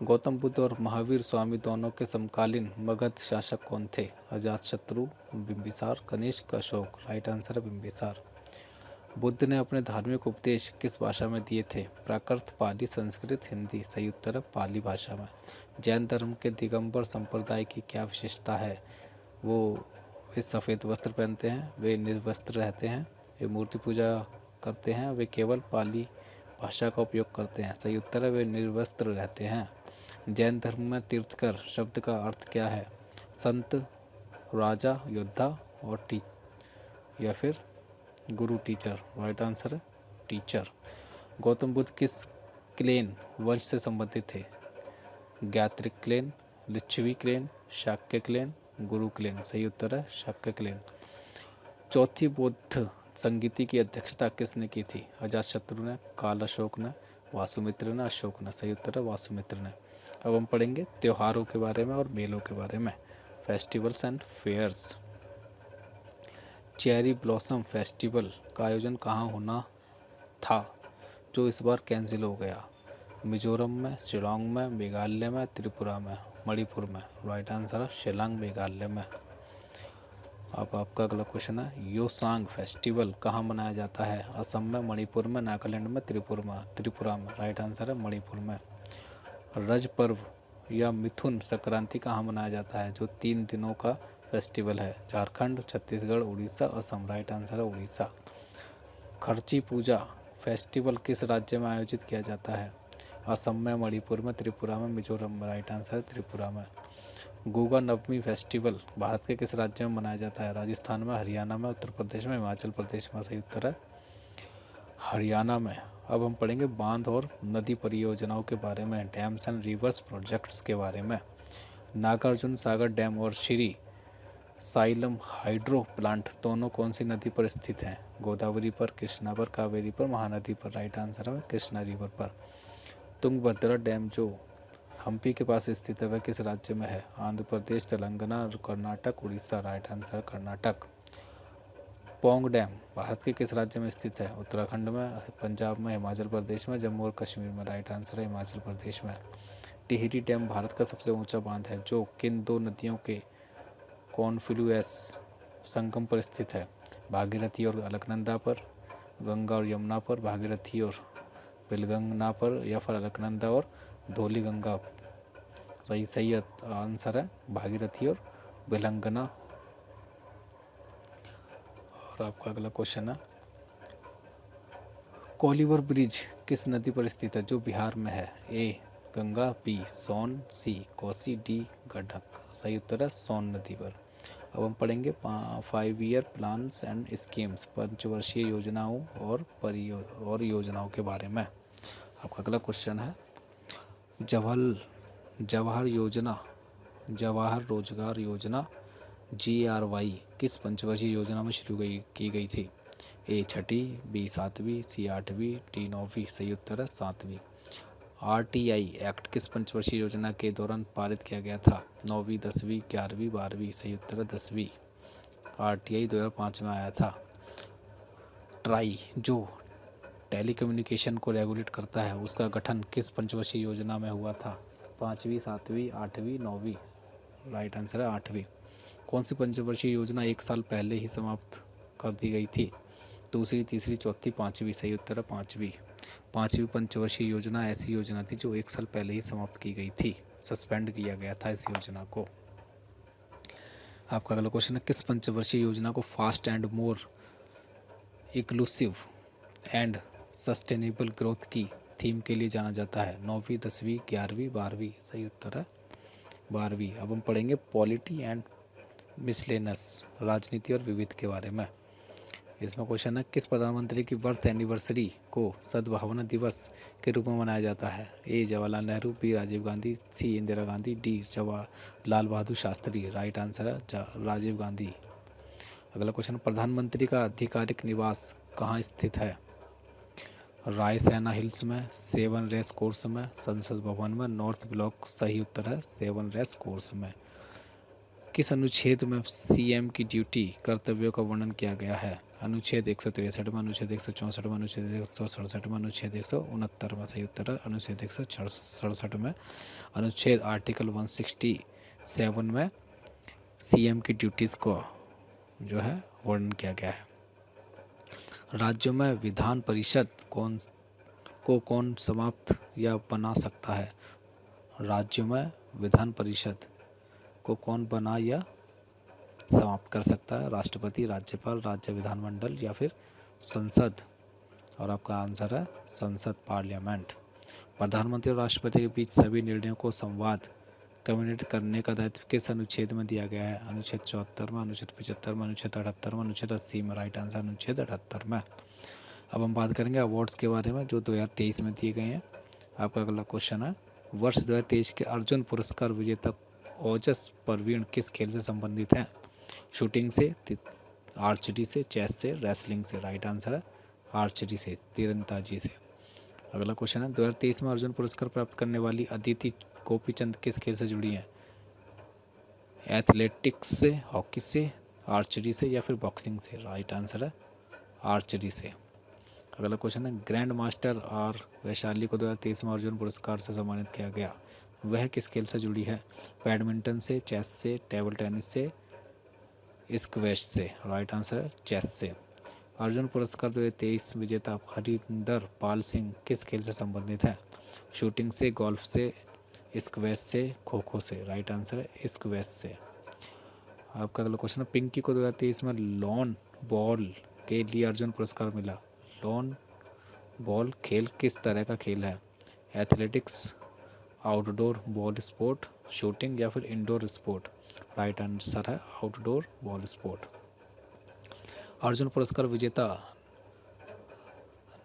S2: गौतम बुद्ध और महावीर स्वामी दोनों के समकालीन मगध शासक कौन थे? अजातशत्रु, बिंबिसार, कनिष्क, अशोक। राइट आंसर है बिंबिसार। बुद्ध ने अपने धार्मिक उपदेश किस भाषा में दिए थे? प्राकृत, पाली, संस्कृत, हिंदी। सही उत्तर है पाली भाषा में। जैन धर्म के दिगंबर संप्रदाय की क्या विशेषता है? वे सफ़ेद वस्त्र पहनते हैं, वे निर्वस्त्र रहते हैं, वे मूर्ति पूजा करते हैं, वे केवल पाली भाषा का उपयोग करते हैं। सही उत्तर है वे निर्वस्त्र रहते हैं। जैन धर्म में तीर्थकर शब्द का अर्थ क्या है? संत, राजा, योद्धा और या फिर गुरु, टीचर। राइट आंसर है टीचर। गौतम बुद्ध किस क्लेन वंश से संबंधित थे? Jnatrika clan, Lichchhavi clan, Shakya clan, गुरु क्लेन। सही उत्तर है शाक्य क्लेन। चौथी बौद्ध संगीति की अध्यक्षता किसने की थी? अजातशत्रु ने, काल अशोक ने, वासुमित्र ने, अशोक ने। सही उत्तर है वासुमित्र ने। अब हम पढ़ेंगे त्योहारों के बारे में और मेलों के बारे में। Festivals and fairs. Cherry blossom festival का आयोजन कहाँ होना था जो इस बार कैंसिल हो गया? मिजोरम में, शिलोंग में, मेघालय में, त्रिपुरा में, मणिपुर में। राइट आंसर है शिलोंग, मेघालय में। अब आपका अगला क्वेश्चन है योसांग फेस्टिवल कहाँ मनाया जाता है? असम में, मणिपुर में, नागालैंड में, त्रिपुरा में। राइट आंसर है मणिपुर में। रज पर्व या मिथुन संक्रांति कहाँ मनाया जाता है जो 3 दिनों का फेस्टिवल है? झारखंड, छत्तीसगढ़, उड़ीसा, असम। राइट आंसर है उड़ीसा। खर्ची पूजा फेस्टिवल किस राज्य में आयोजित किया जाता है? असम में, मणिपुर में, त्रिपुरा में, मिजोरम में। राइट आंसर है त्रिपुरा में। गोगा नवमी फेस्टिवल भारत के किस राज्य में मनाया जाता है? राजस्थान में, हरियाणा में, उत्तर प्रदेश में, हिमाचल प्रदेश में। सही उत्तर है हरियाणा में। अब हम पढ़ेंगे बांध और नदी परियोजनाओं के बारे में, डैम्स एंड रिवर्स प्रोजेक्ट्स के बारे में। नागार्जुन सागर डैम और श्री साइलम हाइड्रो प्लांट दोनों कौन सी नदी पर स्थित हैं? गोदावरी पर, कृष्णा पर, कावेरी पर, महानदी पर। राइट आंसर है कृष्णा रिवर पर। तुंगभद्रा डैम जो हम्पी के पास स्थित है वह किस राज्य में है? Andhra Pradesh, Telangana, Karnataka, Orissa. Right answer Karnataka. Pong dam Bharat के किस राज्य में स्थित है? उत्तराखंड में, पंजाब में, हिमाचल प्रदेश में, जम्मू और कश्मीर में। राइट आंसर है हिमाचल प्रदेश में। टिहरी डैम भारत का सबसे ऊंचा बांध है जो किन 2 नदियों के कॉन्फ्लुएंस संगम पर स्थित है? भागीरथी और अलकनंदा पर, गंगा और यमुना पर, भागीरथी और बिलगंगा पर, या फिर अलकनंदा और धौली गंगा। सही आंसर है भागीरथी और बिलंगना। और आपका अगला क्वेश्चन है कोलिवर ब्रिज किस नदी पर स्थित है जो बिहार में है? ए गंगा, बी सोन, सी कोसी, डी गंडक। सही उत्तर है सोन नदी पर। अब हम पढ़ेंगे 5 ईयर प्लान्स एंड स्कीम्स, पंचवर्षीय योजनाओं और योजनाओं के बारे में। आपका अगला क्वेश्चन है जवाहर रोजगार योजना GRY किस पंचवर्षीय योजना में शुरू की गई थी? ए 6वीं, बी 7वीं, सी 8वीं, डी 9वीं। सही उत्तर है 7वीं। RTI एक्ट किस पंचवर्षीय योजना के दौरान पारित किया गया था? 9वीं, 10वीं, 11वीं, 12वीं। सही उत्तर है 10वीं। RTI 2005 में आया था। ट्राई जो टेलीकम्युनिकेशन को रेगुलेट करता है उसका गठन किस पंचवर्षीय योजना में हुआ था? 5वीं, 7वीं, 8वीं, 9वीं। राइट आंसर है 8वीं। कौन सी पंचवर्षीय योजना 1 साल पहले ही समाप्त कर दी गई थी? दूसरी, तीसरी, चौथी, 5वीं। सही उत्तर है 5वीं। 5वीं पंचवर्षीय योजना ऐसी योजना थी जो 1 साल पहले ही समाप्त की गई थी, सस्पेंड किया गया था इस योजना को। आपका अगला क्वेश्चन है किस पंचवर्षीय योजना को fast and more inclusive and sustainable growth की थीम के लिए जाना जाता है? 9वीं, 10वीं, 11वीं, 12वीं। सही उत्तर है 12वीं। अब हम पढ़ेंगे पॉलिटी एंड मिसलेनस, राजनीति और विविध के बारे में। इसमें क्वेश्चन है किस प्रधानमंत्री की बर्थ एनिवर्सरी को सद्भावना दिवस के रूप में मनाया जाता है? ए जवाहरलाल नेहरू, बी राजीव गांधी, सी Indira Gandhi, D Lal Bahadur Shastri. Right answer है राजीव गांधी। अगला क्वेश्चन प्रधानमंत्री का आधिकारिक निवास कहाँ स्थित है? रायसेना हिल्स में, 7 रेस कोर्स में, संसद भवन में, नॉर्थ ब्लॉक। सही उत्तर है 7 रेस कोर्स में। किस अनुच्छेद में CM की ड्यूटी कर्तव्यों का वर्णन किया गया है? अनुच्छेद 163 में, अनुच्छेद 164 में, अनुच्छेद 167 में, अनुच्छेद 169 में। सही उत्तर है अनुच्छेद 167 में। अनुच्छेद आर्टिकल 167 में CM की ड्यूटीज़ को जो है वर्णन किया गया है। राज्यों में विधान परिषद कौन समाप्त या बना सकता है? राज्यों में विधान परिषद को कौन बना या समाप्त कर सकता है? राष्ट्रपति, राज्यपाल, राज्य विधानमंडल या फिर संसद? और आपका आंसर है संसद, पार्लियामेंट। प्रधानमंत्री और राष्ट्रपति के बीच सभी निर्णयों को संवाद कम्युनिकेट करने का दायित्व किस अनुच्छेद में दिया गया है? अनुच्छेद 74 में, अनुच्छेद 75 में, अनुच्छेद 78 में, अनुच्छेद 80 में। राइट आंसर अनुच्छेद 78 में। अब हम बात करेंगे अवार्ड्स के बारे में जो 2023 में दिए गए हैं। आपका अगला क्वेश्चन है, वर्ष 2023 के अर्जुन पुरस्कार विजेता ओजस परवीन किस खेल से संबंधित हैं? शूटिंग से, आर्चरी से, चेस से, रेसलिंग से। राइट आंसर है आर्चरी से, तीरंदाजी से। अगला क्वेश्चन है, 2023 में अर्जुन पुरस्कार प्राप्त करने वाली अदिति गोपीचंद किस खेल से जुड़ी हैं? एथलेटिक्स से, हॉकी से, आर्चरी से या फिर बॉक्सिंग से। राइट आंसर है आर्चरी से। अगला क्वेश्चन है, ग्रैंड मास्टर आर वैशाली को 2023 में अर्जुन पुरस्कार से सम्मानित किया गया, वह किस खेल से जुड़ी है? बैडमिंटन से, चेस से, टेबल टेनिस से, स्क्वैश से। राइट आंसर है चेस से। अर्जुन पुरस्कार 2023 विजेता हरिंदर पाल सिंह किस खेल से संबंधित है? शूटिंग से, गोल्फ से, स्क्वैश से, खो खो से। राइट आंसर है स्क्वैश से। आपका अगला क्वेश्चन है, पिंकी को 2023 में लॉन बॉल के लिए अर्जुन पुरस्कार मिला, लॉन बॉल खेल किस तरह का खेल है? Athletics, outdoor ball sport, shooting या फिर इंडोर स्पोर्ट। राइट आंसर है आउटडोर बॉल स्पोर्ट। अर्जुन पुरस्कार विजेता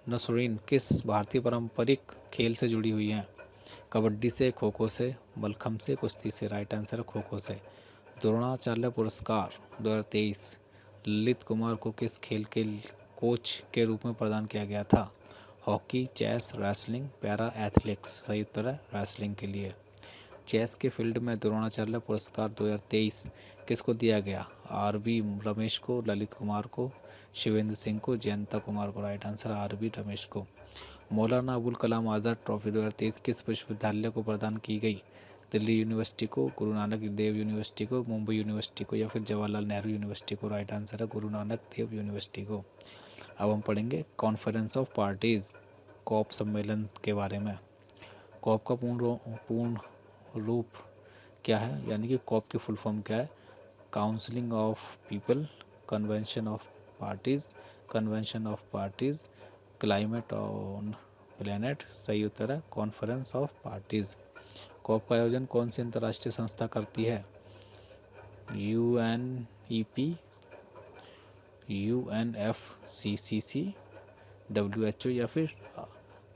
S2: नसरीन किस भारतीय पारंपरिक खेल से जुड़ी हुई हैं? कबड्डी से, खो खो से, मलखम्ब से, कुश्ती से। राइट आंसर है खो खो से। द्रोणाचार्य पुरस्कार 2023 ललित कुमार को किस खेल के कोच के रूप में प्रदान किया गया था? Hockey, chess, wrestling, para athletics. सही उत्तर है रेसलिंग के लिए। चेस के फील्ड में द्रोणाचार्य पुरस्कार 2023 किसको दिया गया? आर.बी. रमेश को, ललित कुमार को, शिवेंद्र सिंह को, जयंता कुमार को। Right answer RB. रमेश को। मौलाना अबुल कलाम आज़ाद ट्रॉफी 2023 किस विश्वविद्यालय को प्रदान की गई? दिल्ली यूनिवर्सिटी को, गुरु नानक देव यूनिवर्सिटी को, मुंबई यूनिवर्सिटी को या फिर जवाहरलाल नेहरू यूनिवर्सिटी को। राइट आंसर है गुरु नानक देव यूनिवर्सिटी को। अब हम पढ़ेंगे कॉन्फ्रेंस ऑफ पार्टीज़, कॉप सम्मेलन के बारे में। कॉप का पूर्ण रूप क्या है, यानी कि कॉप की फुल फॉर्म क्या है? Counselling of people, convention of parties, convention of parties, climate on planet. सही उत्तर है कॉन्फ्रेंस ऑफ पार्टीज़। कॉप का आयोजन कौन सी अंतर्राष्ट्रीय संस्था करती है? UNEP, UNFCCC, WHO या फिर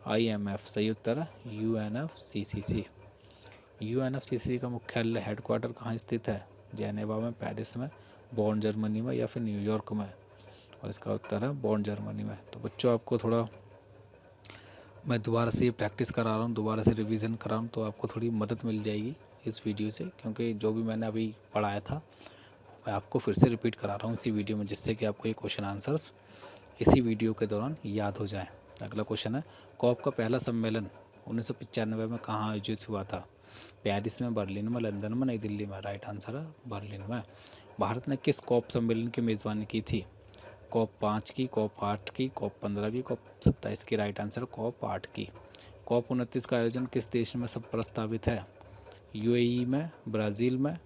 S2: IMF। सही उत्तर है UNFCCC। UNFCCC का मुख्यालय हेडक्वार्टर कहाँ स्थित है? जेनेवा में, पेरिस में, बॉन जर्मनी में या फिर न्यूयॉर्क में। और इसका उत्तर है बॉन जर्मनी में। तो बच्चों आपको थोड़ा मैं दोबारा से ये प्रैक्टिस करा रहा हूँ, दोबारा से रिवीजन करा रहा हूँ, तो आपको थोड़ी मदद मिल जाएगी इस वीडियो से, क्योंकि जो भी मैंने अभी पढ़ाया था मैं आपको फिर से रिपीट करा रहा हूँ इसी वीडियो में, जिससे कि आपको ये क्वेश्चन आंसर्स इसी वीडियो के दौरान याद हो जाए। अगला क्वेश्चन है, कॉप का पहला सम्मेलन 1995 में कहाँ आयोजित हुआ था? पेरिस में, बर्लिन में, लंदन में, नई दिल्ली में। राइट आंसर है बर्लिन में। भारत ने किस कॉप सम्मेलन की मेज़बानी की थी? कॉप 5 की, कॉप 8 की, कॉप 15 की, कॉप 27 की। राइट आंसर कॉप 8 की। कॉप 29 का आयोजन किस देश में सब प्रस्तावित है? UAE में, ब्राज़ील में,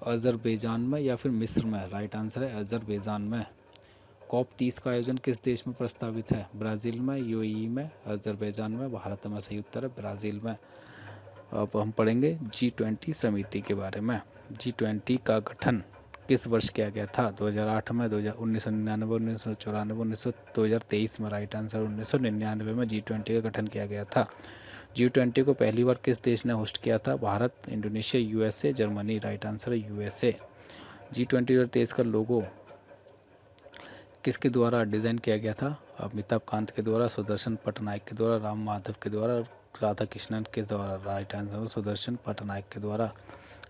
S2: अज़रबैजान में या फिर मिस्र में। राइट आंसर है अज़रबैजान में। कॉप 30 का आयोजन किस देश में प्रस्तावित है? ब्राज़ील में, UAE में, अज़रबैजान में, भारत में। सही उत्तर है ब्राज़ील में। अब हम पढ़ेंगे G20 समिति के बारे में। G20 का गठन किस वर्ष किया गया था? 2008 में, 1999, 1994, 2023 में। राइट आंसर 1999 में G20 का गठन किया गया था। G20 को पहली बार किस देश ने होस्ट किया था? Bharat, Indonesia, USA, Germany. Right answer है USA। G20 2023 का लोगो किसके द्वारा डिज़ाइन किया गया था? अमिताभ कांत के द्वारा, सुदर्शन पटनायक के द्वारा, राम माधव के द्वारा, राधा कृष्णन के द्वारा। राइट आंसर सुदर्शन पटनायक के द्वारा।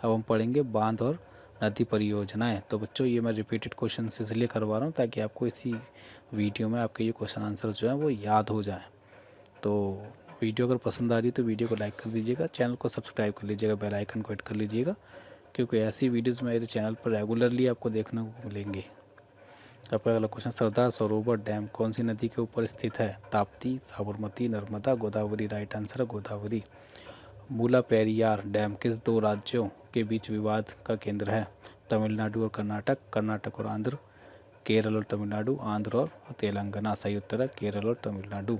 S2: अब हम पढ़ेंगे बांध और नदी परियोजनाएं। तो बच्चों ये मैं रिपीटेड क्वेश्चन इसलिए करवा रहा हूँ ताकि आपको इसी वीडियो में आपके ये क्वेश्चन आंसर जो है वो याद हो जाए। तो वीडियो अगर पसंद आ रही तो वीडियो को लाइक कर दीजिएगा, चैनल को सब्सक्राइब कर लीजिएगा, बेल आइकन को हिट कर लीजिएगा, क्योंकि ऐसी वीडियोज़ मेरे चैनल पर रेगुलरली आपको देखने को मिलेंगी। आपका अगला क्वेश्चन, सरदार सरोवर डैम कौन सी नदी के ऊपर स्थित है? ताप्ती, साबरमती, नर्मदा, गोदावरी। राइट आंसर है गोदावरी। मूला पेरियार डैम किस दो राज्यों के बीच विवाद का केंद्र है? तमिलनाडु और कर्नाटक, कर्नाटक और आंध्र, केरल और तमिलनाडु, आंध्र और तेलंगाना। सही उत्तर है केरल और तमिलनाडु।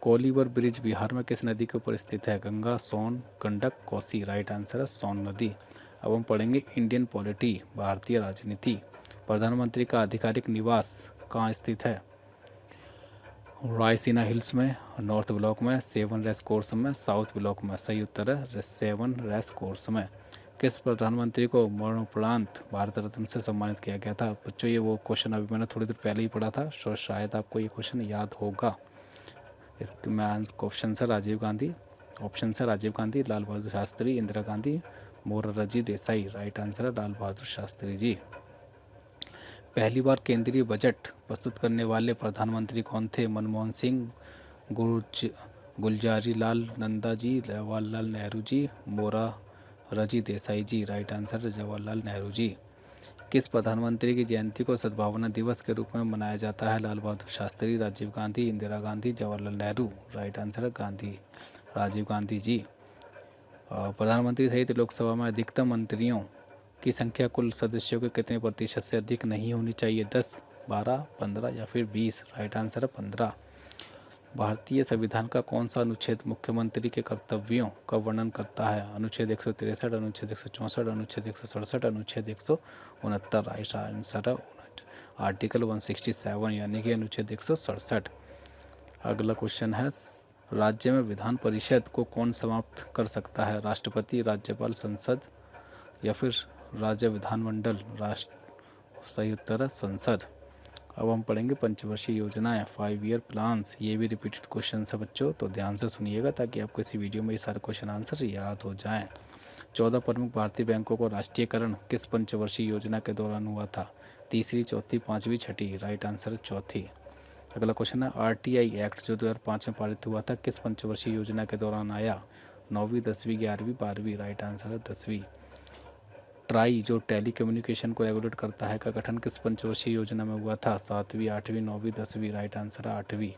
S2: कोलीवर ब्रिज बिहार में किस नदी के ऊपर स्थित है? गंगा, सोन, गंडक, कोसी। राइट आंसर है सोन नदी। अब हम पढ़ेंगे इंडियन पॉलिटी, भारतीय राजनीति। प्रधानमंत्री का आधिकारिक निवास कहाँ स्थित है? रायसीना हिल्स में, नॉर्थ ब्लॉक में, सेवन रेस कोर्स में, साउथ ब्लॉक में। सही उत्तर है सेवन रेस कोर्स में। किस प्रधानमंत्री को मरणोपरांत भारत रत्न से सम्मानित किया गया था? बच्चों ये वो क्वेश्चन अभी मैंने थोड़ी देर पहले ही पढ़ा था, सो शायद आपको ये क्वेश्चन याद होगा। इसके में ऑप्शन है राजीव गांधी, ऑप्शन है राजीव गांधी, लाल बहादुर शास्त्री, इंदिरा गांधी, मोरारजी देसाई। राइट आंसर है लाल बहादुर शास्त्री जी। पहली बार केंद्रीय बजट प्रस्तुत करने वाले प्रधानमंत्री कौन थे? मनमोहन सिंह, गुलजारी लाल नंदा जी, जवाहरलाल नेहरू जी, मोरारजी देसाई जी। राइट आंसर है जवाहरलाल नेहरू जी। किस प्रधानमंत्री की जयंती को सद्भावना दिवस के रूप में मनाया जाता है? लाल बहादुर शास्त्री, राजीव गांधी, इंदिरा गांधी, जवाहरलाल नेहरू। राइट आंसर है गांधी, राजीव गांधी जी। प्रधानमंत्री सहित लोकसभा में अधिकतम मंत्रियों की संख्या कुल सदस्यों के कितने प्रतिशत से अधिक नहीं होनी चाहिए? 10, 12, 15 या फिर 20। राइट आंसर है 15। भारतीय संविधान का कौन सा अनुच्छेद मुख्यमंत्री के कर्तव्यों का वर्णन करता है? अनुच्छेद 163, अनुच्छेद 164, अनुच्छेद 167, अनुच्छेद 169। राइट आंसर है आर्टिकल 167 यानी कि अनुच्छेद 167। अगला क्वेश्चन है राज्य में विधान परिषद को कौन समाप्त कर सकता है? राष्ट्रपति, राज्यपाल, संसद या फिर राज्य विधानमंडल? सही उत्तर है संसद। अब हम पढ़ेंगे पंचवर्षीय योजनाएं, 5 ईयर प्लान्स। ये भी रिपीटेड क्वेश्चन है बच्चों, तो ध्यान से सुनिएगा ताकि आपको इसी वीडियो में ये सारे क्वेश्चन आंसर याद हो जाएं। 14 प्रमुख भारतीय बैंकों को राष्ट्रीयकरण किस पंचवर्षीय योजना के दौरान हुआ था? तीसरी, चौथी, पाँचवीं, छठी। राइट आंसर है चौथी। अगला क्वेश्चन है RTI एक्ट जो 2005 में पारित हुआ था किस पंचवर्षीय योजना के दौरान आया? 9वीं, 10वीं, 11वीं, 12वीं। राइट आंसर है 10वीं। ट्राई जो टेली कम्युनिकेशन को रेगुलेट करता है का गठन किस पंचवर्षीय योजना में हुआ था? 7वीं, 8वीं, 9वीं, 10वीं। राइट आंसर है 8वीं।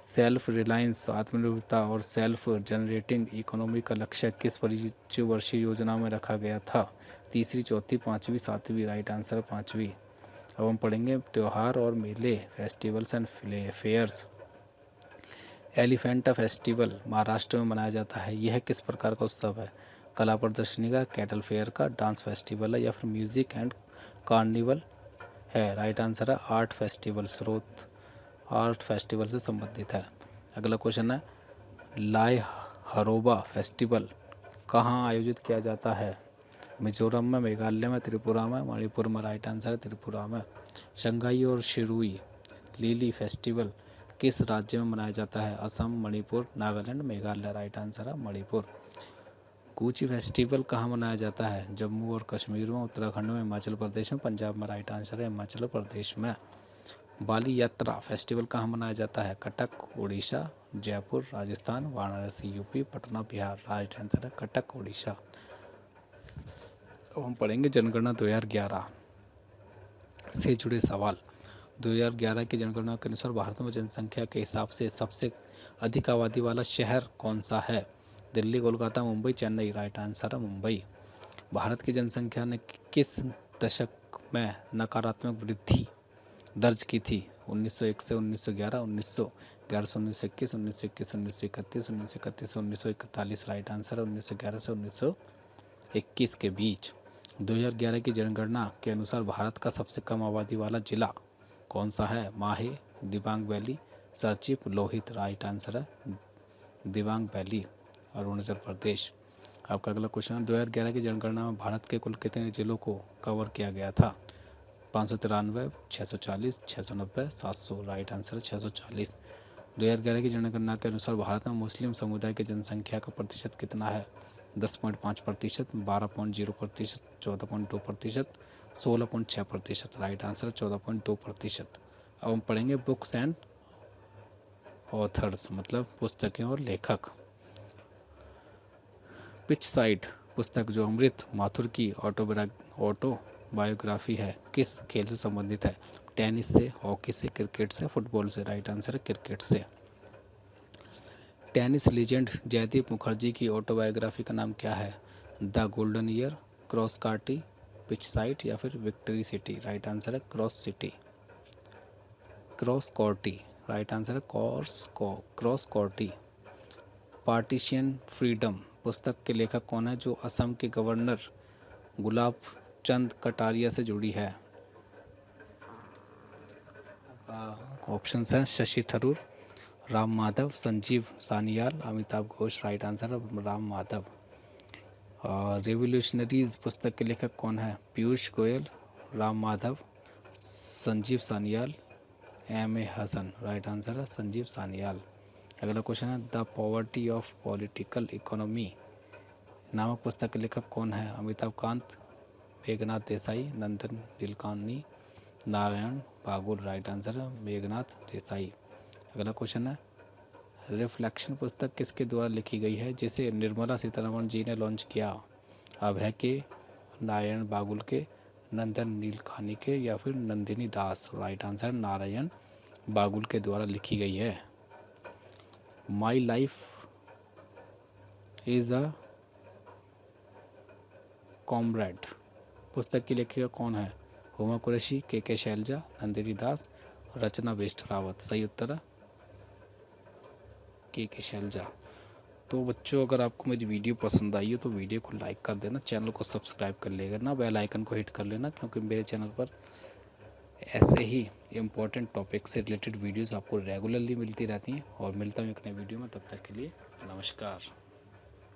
S2: सेल्फ रिलायंस आत्मनिर्भरता और सेल्फ जनरेटिंग इकोनॉमी का लक्ष्य किस पंचवर्षीय योजना में रखा गया था? तीसरी, चौथी, पाँचवीं, सातवीं। राइट आंसर है 5वीं। अब हम पढ़ेंगे त्यौहार और मेले, festivals and fairs. Elephanta festival Maharashtra में मनाया जाता है, यह किस प्रकार का उत्सव है? कला प्रदर्शनी का, कैटल फेयर का, डांस फेस्टिवल है या फिर म्यूजिक एंड कार्निवल है? राइट आंसर है आर्ट फेस्टिवल, स्रोत आर्ट फेस्टिवल से संबंधित है। अगला क्वेश्चन है लाई हरोबा फेस्टिवल कहाँ आयोजित किया जाता है? मिजोरम में, मेघालय में, त्रिपुरा में, मणिपुर में। राइट आंसर है त्रिपुरा में। शंघाई और शिरुई लिली फेस्टिवल किस राज्य में मनाया जाता है? असम, मणिपुर, नागालैंड, मेघालय। राइट आंसर है मणिपुर। गुची फेस्टिवल कहाँ मनाया जाता है? जम्मू और कश्मीर में, उत्तराखंड में, हिमाचल प्रदेश में, पंजाब में। राइट आंसर है हिमाचल प्रदेश में। बाली यात्रा फेस्टिवल कहाँ मनाया जाता है? Cuttack, Orissa, Jaipur, Rajasthan, Varanasi, UP, Patna, Bihar. Right answer है कटक, उड़ीसा। अब हम पढ़ेंगे जनगणना 2011 से जुड़े सवाल। 2011 की जनगणना के अनुसार भारत में जनसंख्या के हिसाब से सबसे अधिक आबादी वाला शहर कौन सा है? दिल्ली, कोलकाता, मुंबई, चेन्नई। राइट आंसर है मुंबई। भारत की जनसंख्या ने किस दशक में नकारात्मक वृद्धि दर्ज की थी? 1901 से 1911, 1911 से 1921, 1921 से 1931, 1931 से 1941। राइट आंसर है 1911 से 1921 के बीच। 2011 की जनगणना के अनुसार भारत का सबसे कम आबादी वाला जिला कौन सा है? माहे, Dibang valley, Serchhip, Lohit. Right answer है दिबांग वैली, अरुणाचल प्रदेश। आपका अगला क्वेश्चन है 2011 की जनगणना में भारत के कुल कितने जिलों को कवर किया गया था? 593, 640, 690, 700। राइट आंसर है 640। 2011 की जनगणना के अनुसार भारत में मुस्लिम समुदाय की जनसंख्या का प्रतिशत कितना है? 10.5%, 12.0%, 14.2%, 16.6%। Right answer 14.2%। अब हम पढ़ेंगे बुक्स एंड ऑथर्स मतलब पुस्तकें और लेखक। पिच साइड पुस्तक जो अमृत माथुर की ऑटोबायोग्राफी है किस खेल से संबंधित है? टेनिस से, हॉकी से, क्रिकेट से, फुटबॉल से। राइट आंसर है क्रिकेट से। टेनिस लीजेंड जयदीप मुखर्जी की ऑटोबायोग्राफी का नाम क्या है? The Golden Year, Crosscourt, Pitch Side या फिर विक्ट्री सिटी? राइट आंसर है क्रॉस कॉर्टी। राइट आंसर है क्रॉस कॉर्टी। पार्टीशन फ्रीडम पुस्तक के लेखक कौन है जो असम के गवर्नर गुलाब चंद कटारिया से जुड़ी है? ऑप्शंस हैं शशि थरूर, राम माधव, संजीव सानियाल, अमिताभ घोष। राइट आंसर है राम माधव। रेवोल्यूशनरीज पुस्तक के लेखक कौन है? Piyush Goyal, Ram Madhav, Sanjeev Sanyal, M.A. Hasan. Right answer है संजीव सानियाल। अगला क्वेश्चन है the poverty of political economy नामक पुस्तक के लेखक कौन है? अमिताभ कांत, मेघनाथ देसाई, नंदन नीलकानी, नारायण बागुल। राइट आंसर है मेघनाथ देसाई। अगला क्वेश्चन है रिफ्लेक्शन पुस्तक किसके द्वारा लिखी गई है जिसे निर्मला सीतारमण जी ने लॉन्च किया? अभय के, नारायण बागुल के, नंदन नीलकानी के या फिर नंदिनी दास? राइट आंसर नारायण बागुल के द्वारा लिखी गई है। My life is a comrade पुस्तक की लेखिका कौन है? हुमा कुरैशी, के शैलजा, नंदिनी दास, रचना बिष्ट रावत। सही उत्तर है के शैलजा। तो बच्चों अगर आपको मेरी वीडियो पसंद आई हो तो वीडियो को लाइक कर देना, चैनल को सब्सक्राइब कर लेगा ना, बेल आइकन को हिट कर लेना, क्योंकि मेरे चैनल पर ऐसे ही इम्पोर्टेंट टॉपिक से रिलेटेड वीडियोस आपको रेगुलरली मिलती रहती हैं। और मिलता हूँ एक नए वीडियो में, तब तक के लिए नमस्कार।